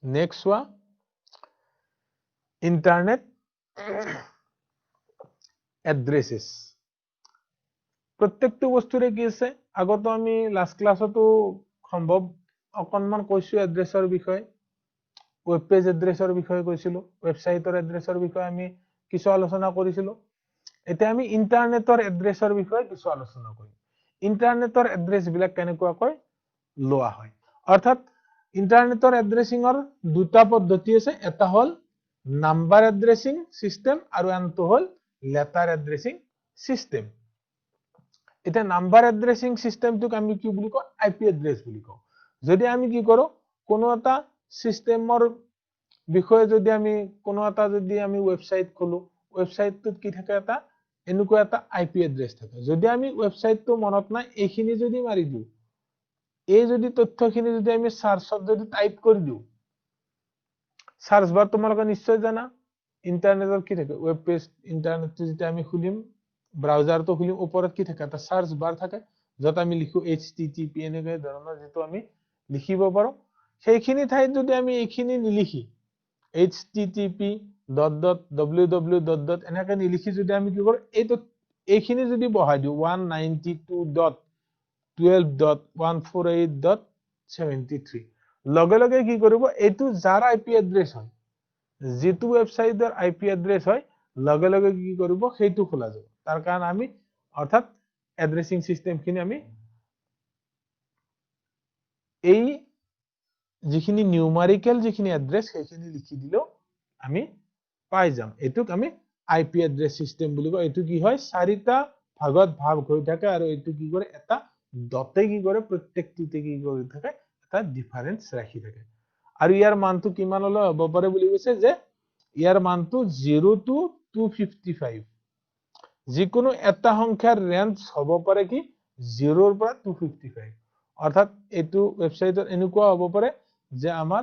নেক্সট ওয়া ইন্টাৰনেট এড্ৰেছেছ প্ৰত্যেকটো বস্তুৰে কি আছে আগতো আমি লাষ্ট ক্লাছতো সম্ভৱ অকনমান কৈছো এড্ৰেছৰ বিষয়ে ওয়েব পেজ এড্ৰেছৰ বিষয়ে কৈছিলো ওয়েবসাইটৰ এড্ৰেছৰ বিষয়ে আমি কিছু আলোচনা কৰিছিলো এতিয়া আমি ইন্টাৰনেটৰ এড্ৰেছৰ বিষয়ে কিছু আলোচনা কৰিম ইন্টাৰনেটৰ এড্ৰেছ বিলাক কেনেকুৱাকৈ লোৱা হয় অৰ্থাৎ ইন্টাৰনেটৰ এড্ৰেছিংৰ দুটা পদ্ধতি আছে এটা হল নাম্বাৰ এড্ৰেছিং সিস্টেম আৰু আনটো হল লেটাৰ এড্ৰেছিং সিস্টেম এটা নাম্বাৰ এড্ৰেছিং সিস্টেমটোক আমি কি বুলি কও আইপি এড্ৰেছ বুলি কও যদি আমি কি কৰো কোনো এটা সিস্টেমৰ বিষয়ে যদি আমি কোনো এটা যদি আমি ওয়েবসাইট খোলো ওয়েবসাইটটোত কি থাকে এটা এনেকুৱা এটা আইপি এড্ৰেছ থাকে যদি আমি ওয়েবসাইটটো মনত নাই এইখিনি যদি মাৰি দিও এই যদি তথ্যখিনি যদি আমি সাৰ্চত যদি টাইপ কৰি দিও সাৰ্চ বাৰ তোমালোকে নিশ্চয় জানা ইন্টাৰনেটৰ কি থাকে ওয়েব পেজ ইন্টাৰনেটটো যেতিয়া আমি খুলিম ব্ৰাউজাৰটো খুলিম ওপৰত কি থাকে এটা সাৰ্চ বাৰ থাকে যত আমি লিখো http এনেকৈ ধৰণৰ যেটো আমি লিখিব পাৰো সেইখিনি ঠাইত যদি আমি এইখিনি নিলিখি http://www. এনেকৈ নিলিখি যদি আমি কি কৰো এইখিনি যদি বহাই দিও 192.12.148. 73 লগে লগে কি কৰিব এটো যাৰ আইপি এড্ৰেছ হয় যেটো ওয়েবসাইটৰ আইপি এড্ৰেছ হয় লগে লগে কি কৰিব সেইটো খোলা যাব তাৰ কাৰণ আমি অৰ্থাৎ এড্ৰেছিং সিস্টেম খিনি আমি এই যিখিনি নিউমাৰিকেল যিখিনি এড্ৰেছ সেইখিনি লিখি দিলো আমি পাই যাম এটুক আমি আইপি এড্ৰেছ সিস্টেম বুলি কয় এটু কি হয় চাৰিটা ভাগত ভাগ হৈ থাকে আৰু এটু কি কৰে এটা ডটে কি কৰে প্ৰত্যেকটোতে কি কৰি থাকে এটা ডিফাৰেন্স ৰাখি থাকে আৰু ইয়াৰ মানটো কিমান হলে হ'ব পাৰে বুলি কৈছে যে ইয়াৰ মানটো 0 to 255 যিকোনো এটা সংখ্যাৰ ৰেঞ্জ হ'ব পাৰে কি 0 ৰ পৰা 255 অৰ্থাৎ এটু ওয়েবসাইটৰ এনেকুৱা হ'ব পাৰে যে আমাৰ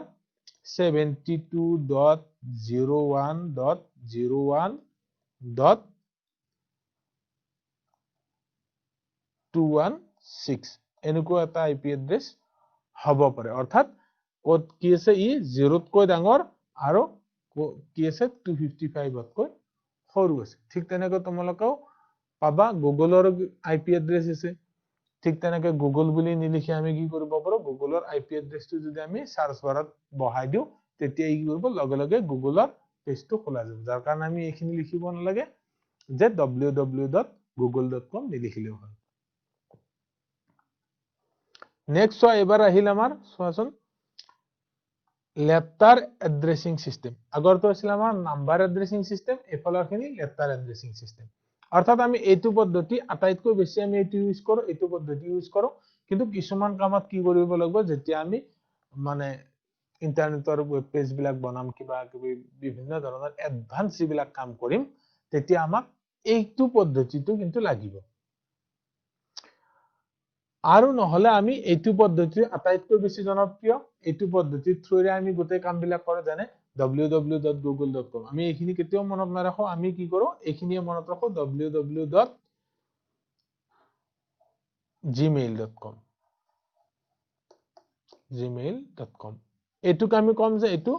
72.01.01.216 এনেকুৱা এটা আইপি এড্ৰেছ হ'ব পাৰে অৰ্থাৎ ক'ত কি আছে ই 0 তকৈ ডাঙৰ আৰু কি আছে 255 তকৈ সৰু আছে ঠিক তেনেকৈ তোমালোকেও পাবা গুগলৰ আইপি এড্ৰেছ আছে ঠিক তেনেকৈ গুগল বুলি নিলিখি আমি কি কৰিব পাৰো গুগলৰ আইপি এড্ৰেছটো যদি আমি সাৰ্চ বাৰত বহাই দিও তেতিয়া কি কৰিব লগে লগে গুগলৰ পেজটো খোলা যাব যাৰ কাৰণে আমি এইখিনি লিখিব নালাগে যে www.google.com নিলিখিলেও হয় নেক্সট এবাৰ আহিল আমাৰ চোৱাচোন লেটাৰ এড্ৰেছিং সিস্টেম আগৰটো আছিল আমাৰ নাম্বাৰ এড্ৰেছিং সিস্টেম এফালৰখিনি লেটাৰ এড্ৰেছিং সিস্টেম অৰ্থাৎ আমি এইটো পদ্ধতি আটাইতকৈ বেছি আমি এইটো ইউজ কৰো এইটো পদ্ধতি ইউজ কৰো কিন্তু কিছুমান কামত কি কৰিব লাগিব যেতিয়া আমি মানে ইন্টাৰনেটৰ ওয়েব পেজ বিলাক বনাম কিবা কিবি বিভিন্ন ধৰণৰ এডভান্স যিবিলাক কাম কৰিম তেতিয়া আমাক এইটো পদ্ধতিটো কিন্তু লাগিব আৰু নহলে আমি এইটো পদ্ধতি আটাইতকৈ বেছি জনপ্ৰিয় এইটো পদ্ধতিৰ থ্ৰুৰে আমি গোটেই কামবিলাক কৰে জানে www.google.com আমি এইখিনি কেতিয়াও মনত নাৰাখো আমি কি কৰো এইখিনিয়ে মনত ৰাখো www.gmail.com gmail.com এইটোক আমি কম যে এইটো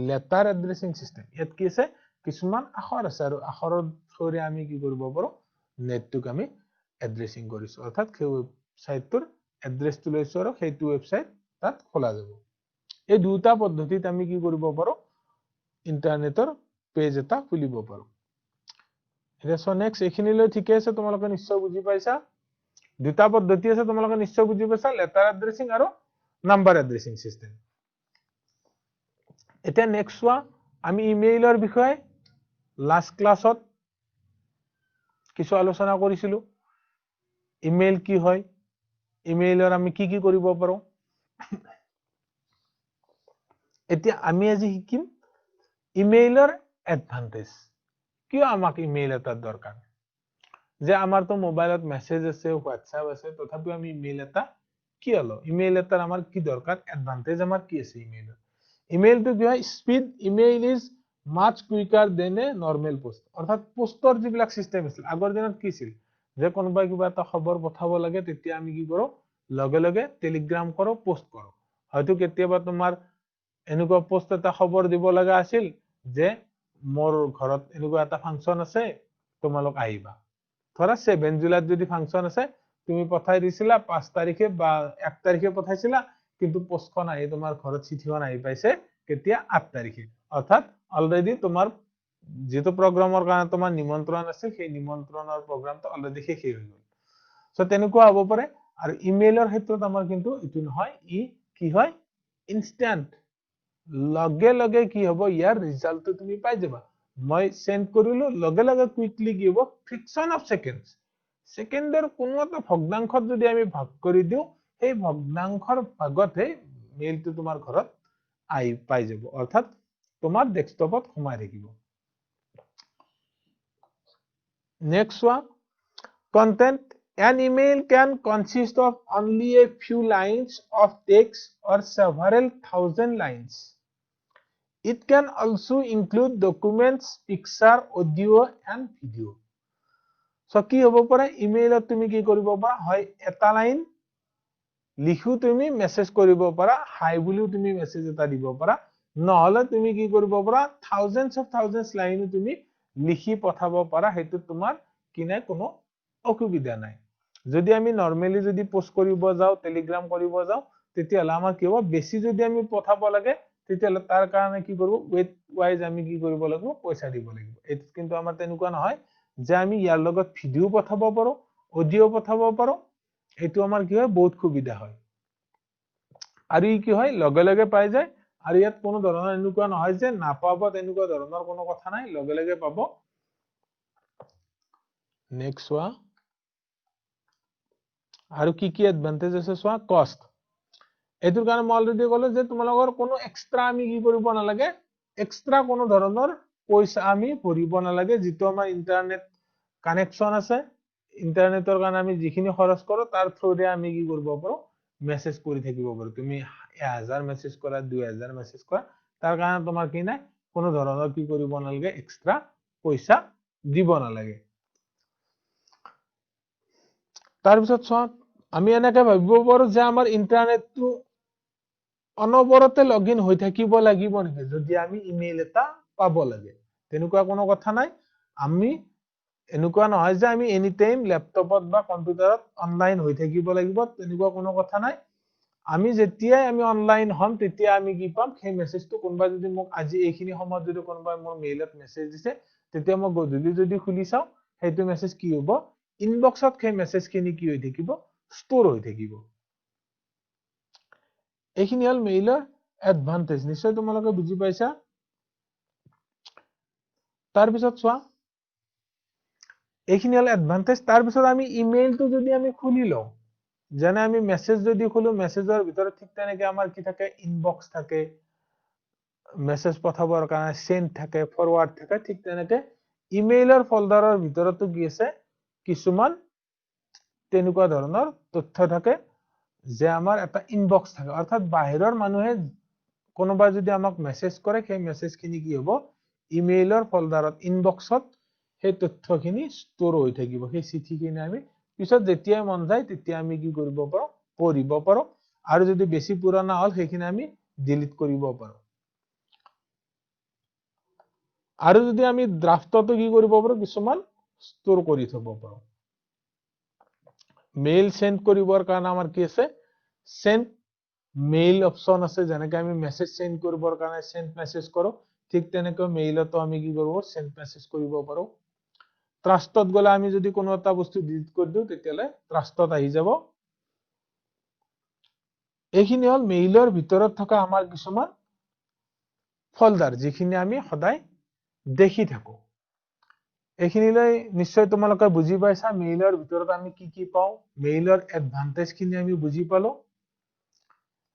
লেটাৰ এড্ৰেছিং সিস্টেম ইয়াত কি আছে কিছুমান আখৰ আছে আৰু আখৰৰ থ্ৰুৰে আমি কি কৰিব পাৰো নেটটোক আমি এড্ৰেছিং কৰিছো অৰ্থাৎ সাইটৰ এড্ৰেছটো লৈছো আৰু সেইটো ওয়েবসাইট তাত খোলা যাব এই দুটা পদ্ধতিত আমি কি কৰিব পাৰো ইন্টাৰনেটৰ পেজ এটা খুলিব পাৰো এটা সো নেক্সট এইখিনিলৈ ঠিকে আছে তোমালোকে নিশ্চয় বুজি পাইছা দুটা পদ্ধতি আছে তোমালোকে নিশ্চয় বুজি পাইছা লেটাৰ এড্ৰেছিং আৰু নাম্বাৰ এড্ৰেছিং সিস্টেম এটা নেক্সট আমি ইমেইলৰ বিষয়ে লাষ্ট ক্লাছত কিছু আলোচনা কৰিছিলো ইমেইল কি হয় ইমেইলৰ আমি কি কি কৰিব পাৰো এতিয়া আমি আজি শিকিম ইমেইলৰ এডভান্টেজ কিয় আমাক ইমেইল এটা দৰকাৰ যে আমাৰতো মোবাইলত মেসেজ আছে হোৱাটসঅ্যাপ আছে তথাপি আমি ইমেইল এটা কি হলো ইমেইল এটাৰ আমাৰ কি দৰকাৰ এডভান্টেজ আমাৰ কি আছে ইমেইলৰ ইমেইলটো কি হয় speed email is much quicker than a normal post অৰ্থাৎ পোষ্টৰ যিবিলাক সিস্টেম আছিল আগৰ দিনত কি আছিল যে কোনোবাই কিবা এটা খবৰ পঠাব লাগে তেতিয়া আমি কি কৰো লগে লগে টেলিগ্ৰাম কৰো পোষ্ট কৰো হয়তো কেতিয়াবা তোমাৰ এনেকুৱা পোষ্ট এটা খবৰ দিব লগা আছিল যে মোৰ ঘৰত এনেকুৱা এটা ফাংচন আছে তোমালোক আহিবা ধৰা 7 জুলাইত যদি ফাংচন আছে তুমি পঠাই দিছিলা 5 তাৰিখে বা 1 তাৰিখে পঠাইছিলা কিন্তু পোষ্টখন আহি তোমাৰ ঘৰত চিঠিখন আহি পাইছে কেতিয়া 8 তাৰিখে অৰ্থাৎ অলৰেডি তোমাৰ যেটো প্ৰগ্ৰামৰ কাৰণে তোমাৰ নিমন্ত্ৰণ আছিল সেই নিমন্ত্ৰণৰ প্ৰগ্ৰামটো অলৰেডি শেষ হৈ গল সো তেনেকুৱা হ'ব পাৰে আৰু ইমেইলৰ ক্ষেত্ৰত আমাৰ কিন্তু ইটো নহয় ই কি হয় ইনস্ট্যান্ট লগে লগে কি হ'ব ইয়াৰ ৰিজাল্টটো তুমি পাই যাবা মই সেন্ড কৰিলো লগে লগে কুইকলি কি হ'ব ফ্ৰিকশন অফ সেকেন্ডস সেকেন্ডৰ কোনো এটা ভগ্নাংশত যদি আমি ভাগ কৰি দিও এই ভগ্নাংশৰ ভাগতে মেইলটো তোমাৰ ঘৰত আই পাই যাব অৰ্থাৎ তোমাৰ ডেস্কটপত সোমাই থাকিব next one content an email can consist of only a few lines of text or several thousand lines it can also include documents picture audio and video so কি হ'ব পাৰে ইমেইলত তুমি কি কৰিব পাৰা হয় এটা লাইন লিখু তুমি মেসেজ কৰিব পাৰা হাই বুলিও তুমি মেসেজ এটা দিব পাৰা নহলে তুমি কি কৰিব পাৰা thousands লাইন তুমি লিখি পঠাব পাৰা হেতু তোমাৰ কিনে কোনো অসুবিধা নাই যদি আমি নৰমালি যদি পোস্ট কৰিব যাও টেলিগ্ৰাম কৰিব যাও তেতিয়াহলে আমাৰ কি হ'ব বেছি যদি আমি পঠাব লাগে তেতিয়াহলে তাৰ কাৰণে কি কৰিব ওয়েট ওয়াইজ আমি কি কৰিব লাগিব পইচা দিব লাগিব এত কিন্তু আমাৰ তেনেকুৱা নহয় যে আমি ইয়াৰ লগত ভিডিও পঠাব পাৰো অডিও পঠাব পাৰো এটো আমাৰ কি হয় বহুত সুবিধা হয় আৰু ই কি হয় লগে লগে পাই যায় আৰু ইয়াত কোনো ধৰণৰ এনেকুৱা নহয় যে নাপাব তেনেকুৱা ধৰণৰ কোনো কথা নাই লগে লগে পাব নেক্সট ওয়া আৰু কি এডভান্টেজ আছে সোয়া কষ্ট এটোৰ কাৰণে মই অলৰেডি ক'লো যে তোমালোকৰ কোনো এক্সট্ৰা আমি কি কৰিব নালাগে এক্সট্ৰা কোনো ধৰণৰ পইচা আমি ভৰিব নালাগে যেটো আমাৰ ইন্টাৰনেট কানেকচন আছে ইন্টাৰনেটৰ কাৰণে আমি যিখিনি খৰচ কৰো তাৰ থ্ৰুৰে আমি কি কৰিব পাৰো মেসেজ কৰি থাকিব পাৰো তুমি 1000 মেসেজ কৰা 2000 মেসেজ কৰা তাৰ কাৰণে তোমাৰ কি নাই কোনো ধৰণৰ কি কৰিব নালাগে এক্সট্ৰা পইচা দিব নালাগে তাৰ পিছত সোয়া আমি এনেকৈ ভাবিব পাৰো যে আমাৰ ইন্টাৰনেটটো অনবৰতে লগইন হৈ থাকিব লাগিব নেকি যদি আমি ইমেইল এটা পাব লাগে তেনেকুৱা কোনো কথা নাই আমি এনেকুৱা নহয় যে আমি এনি টাইম ল্যাপটপত বা কম্পিউটাৰত অনলাইন হৈ থাকিব লাগিব তেনেকুৱা কোনো কথা নাই আমি যেতিয়াই আমি অনলাইন হম তেতিয়া আমি কি পাম সেই মেসেজটো কোনবা যদি মোক আজি এইখিনি সময়ত যদি কোনবা মোৰ মেইলত মেসেজ দিছে তেতিয়া মই গধূলি যদি খুলি চাও সেইটো মেসেজ কি হ'ব ইনবক্সত সেই মেসেজখিনি কি হৈ থাকিব ষ্টৰ হৈ থাকিব এইখিনি হল মেইলৰ এডভান্টেজ নিশ্চয় তোমালোকে বুজি পাইছা তাৰ পিছত সোয়া এইখিনি হল এডভান্টেজ তাৰ পিছত আমি ইমেইলটো যদি আমি খুলি লও যেনে আমি মেসেজ যদি খুলো মেসেজৰ ভিতৰত ঠিক তেনেকৈ আমাৰ কি থাকে ইনবক্স থাকে মেসেজ পঠাবৰ কাৰণে সেন্ড থাকে ফৰৱাৰ্ড থাকে ঠিক তেনেকৈ ইমেইলৰ ফোল্ডাৰৰ ভিতৰতো কি আছে কিছুমান তেনেকুৱা ধৰণৰ তথ্য থাকে যে আমাৰ এটা ইনবক্স থাকে অৰ্থাৎ বাহিৰৰ মানুহে কোনোবা যদি আমাক মেসেজ কৰে সেই মেসেজখিনি কি হ'ব ইমেইলৰ ফোল্ডাৰত ইনবক্সত সেই তথ্যখিনি ষ্টৰ হৈ থাকিব সেই চিঠিখিনি আমি পিছত যেতিয়া মন যায় তেতিয়া আমি কি কৰিব পাৰো পঢ়িব পাৰো আৰু যদি বেছি পুৰণা হল সেইখিনি আমি ডিলিট কৰিব পাৰো আৰু যদি আমি ড্ৰাফটতো কি কৰিব পাৰো কিছুমান ষ্টৰ কৰি থব পাৰো মেইল সেন্ড কৰিবৰ কাৰণে আমাৰ কি আছে সেন্ড মেইল অপশন আছে যেনেকৈ আমি মেসেজ সেন্ড কৰিবৰ কাৰণে সেন্ড মেসেজ কৰো ঠিক তেনেকৈ মেইলতো আমি কি কৰিব সেন্ড মেসেজ কৰিব পাৰো ট্ৰাষ্টত গলে আমি যদি কোনো এটা বস্তু ডিলিট কৰি দিও তেতিয়ালে ট্ৰাষ্টত আহি যাব এইখিনি হল মেইলৰ ভিতৰত থকা আমাৰ কিছুমান ফোল্ডাৰ যিখিনি আমি সদায় দেখি থাকো এইখিনিলৈ নিশ্চয় তোমালোকে বুজি পাইছা মেইলৰ ভিতৰত আমি কি পাও মেইলৰ এডভান্টেজ খিনি আমি বুজি পালো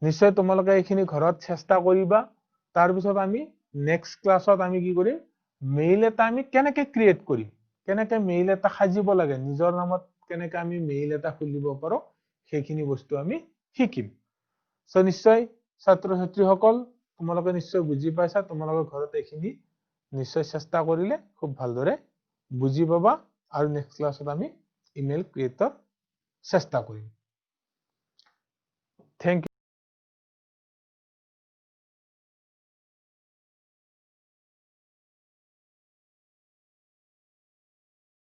নিশ্চয় তোমালোকে এইখিনি ঘৰত চেষ্টা কৰিবা তাৰ পিছত আমি নেক্সট ক্লাছত আমি কি কৰিম মেইল এটা আমি কেনেকৈ ক্ৰিয়েট কৰিম কেনেকৈ মেইল এটা সাজিব লাগে নিজৰ নামত কেনেকৈ আমি মেইল এটা খুলিব পাৰো সেইখিনি বস্তু আমি শিকিম সো নিশ্চয় ছাত্ৰ ছাত্ৰীসকল তোমালোকে নিশ্চয় বুজি পাইছা তোমালোকৰ ঘৰত এইখিনি নিশ্চয় চেষ্টা কৰিলে খুব ভালদৰে বুজি পাবা আৰু নেক্সট ক্লাছত আমি ইমেইল ক্ৰিয়েটৰ চেষ্টা কৰিম থ্যাংক ইউ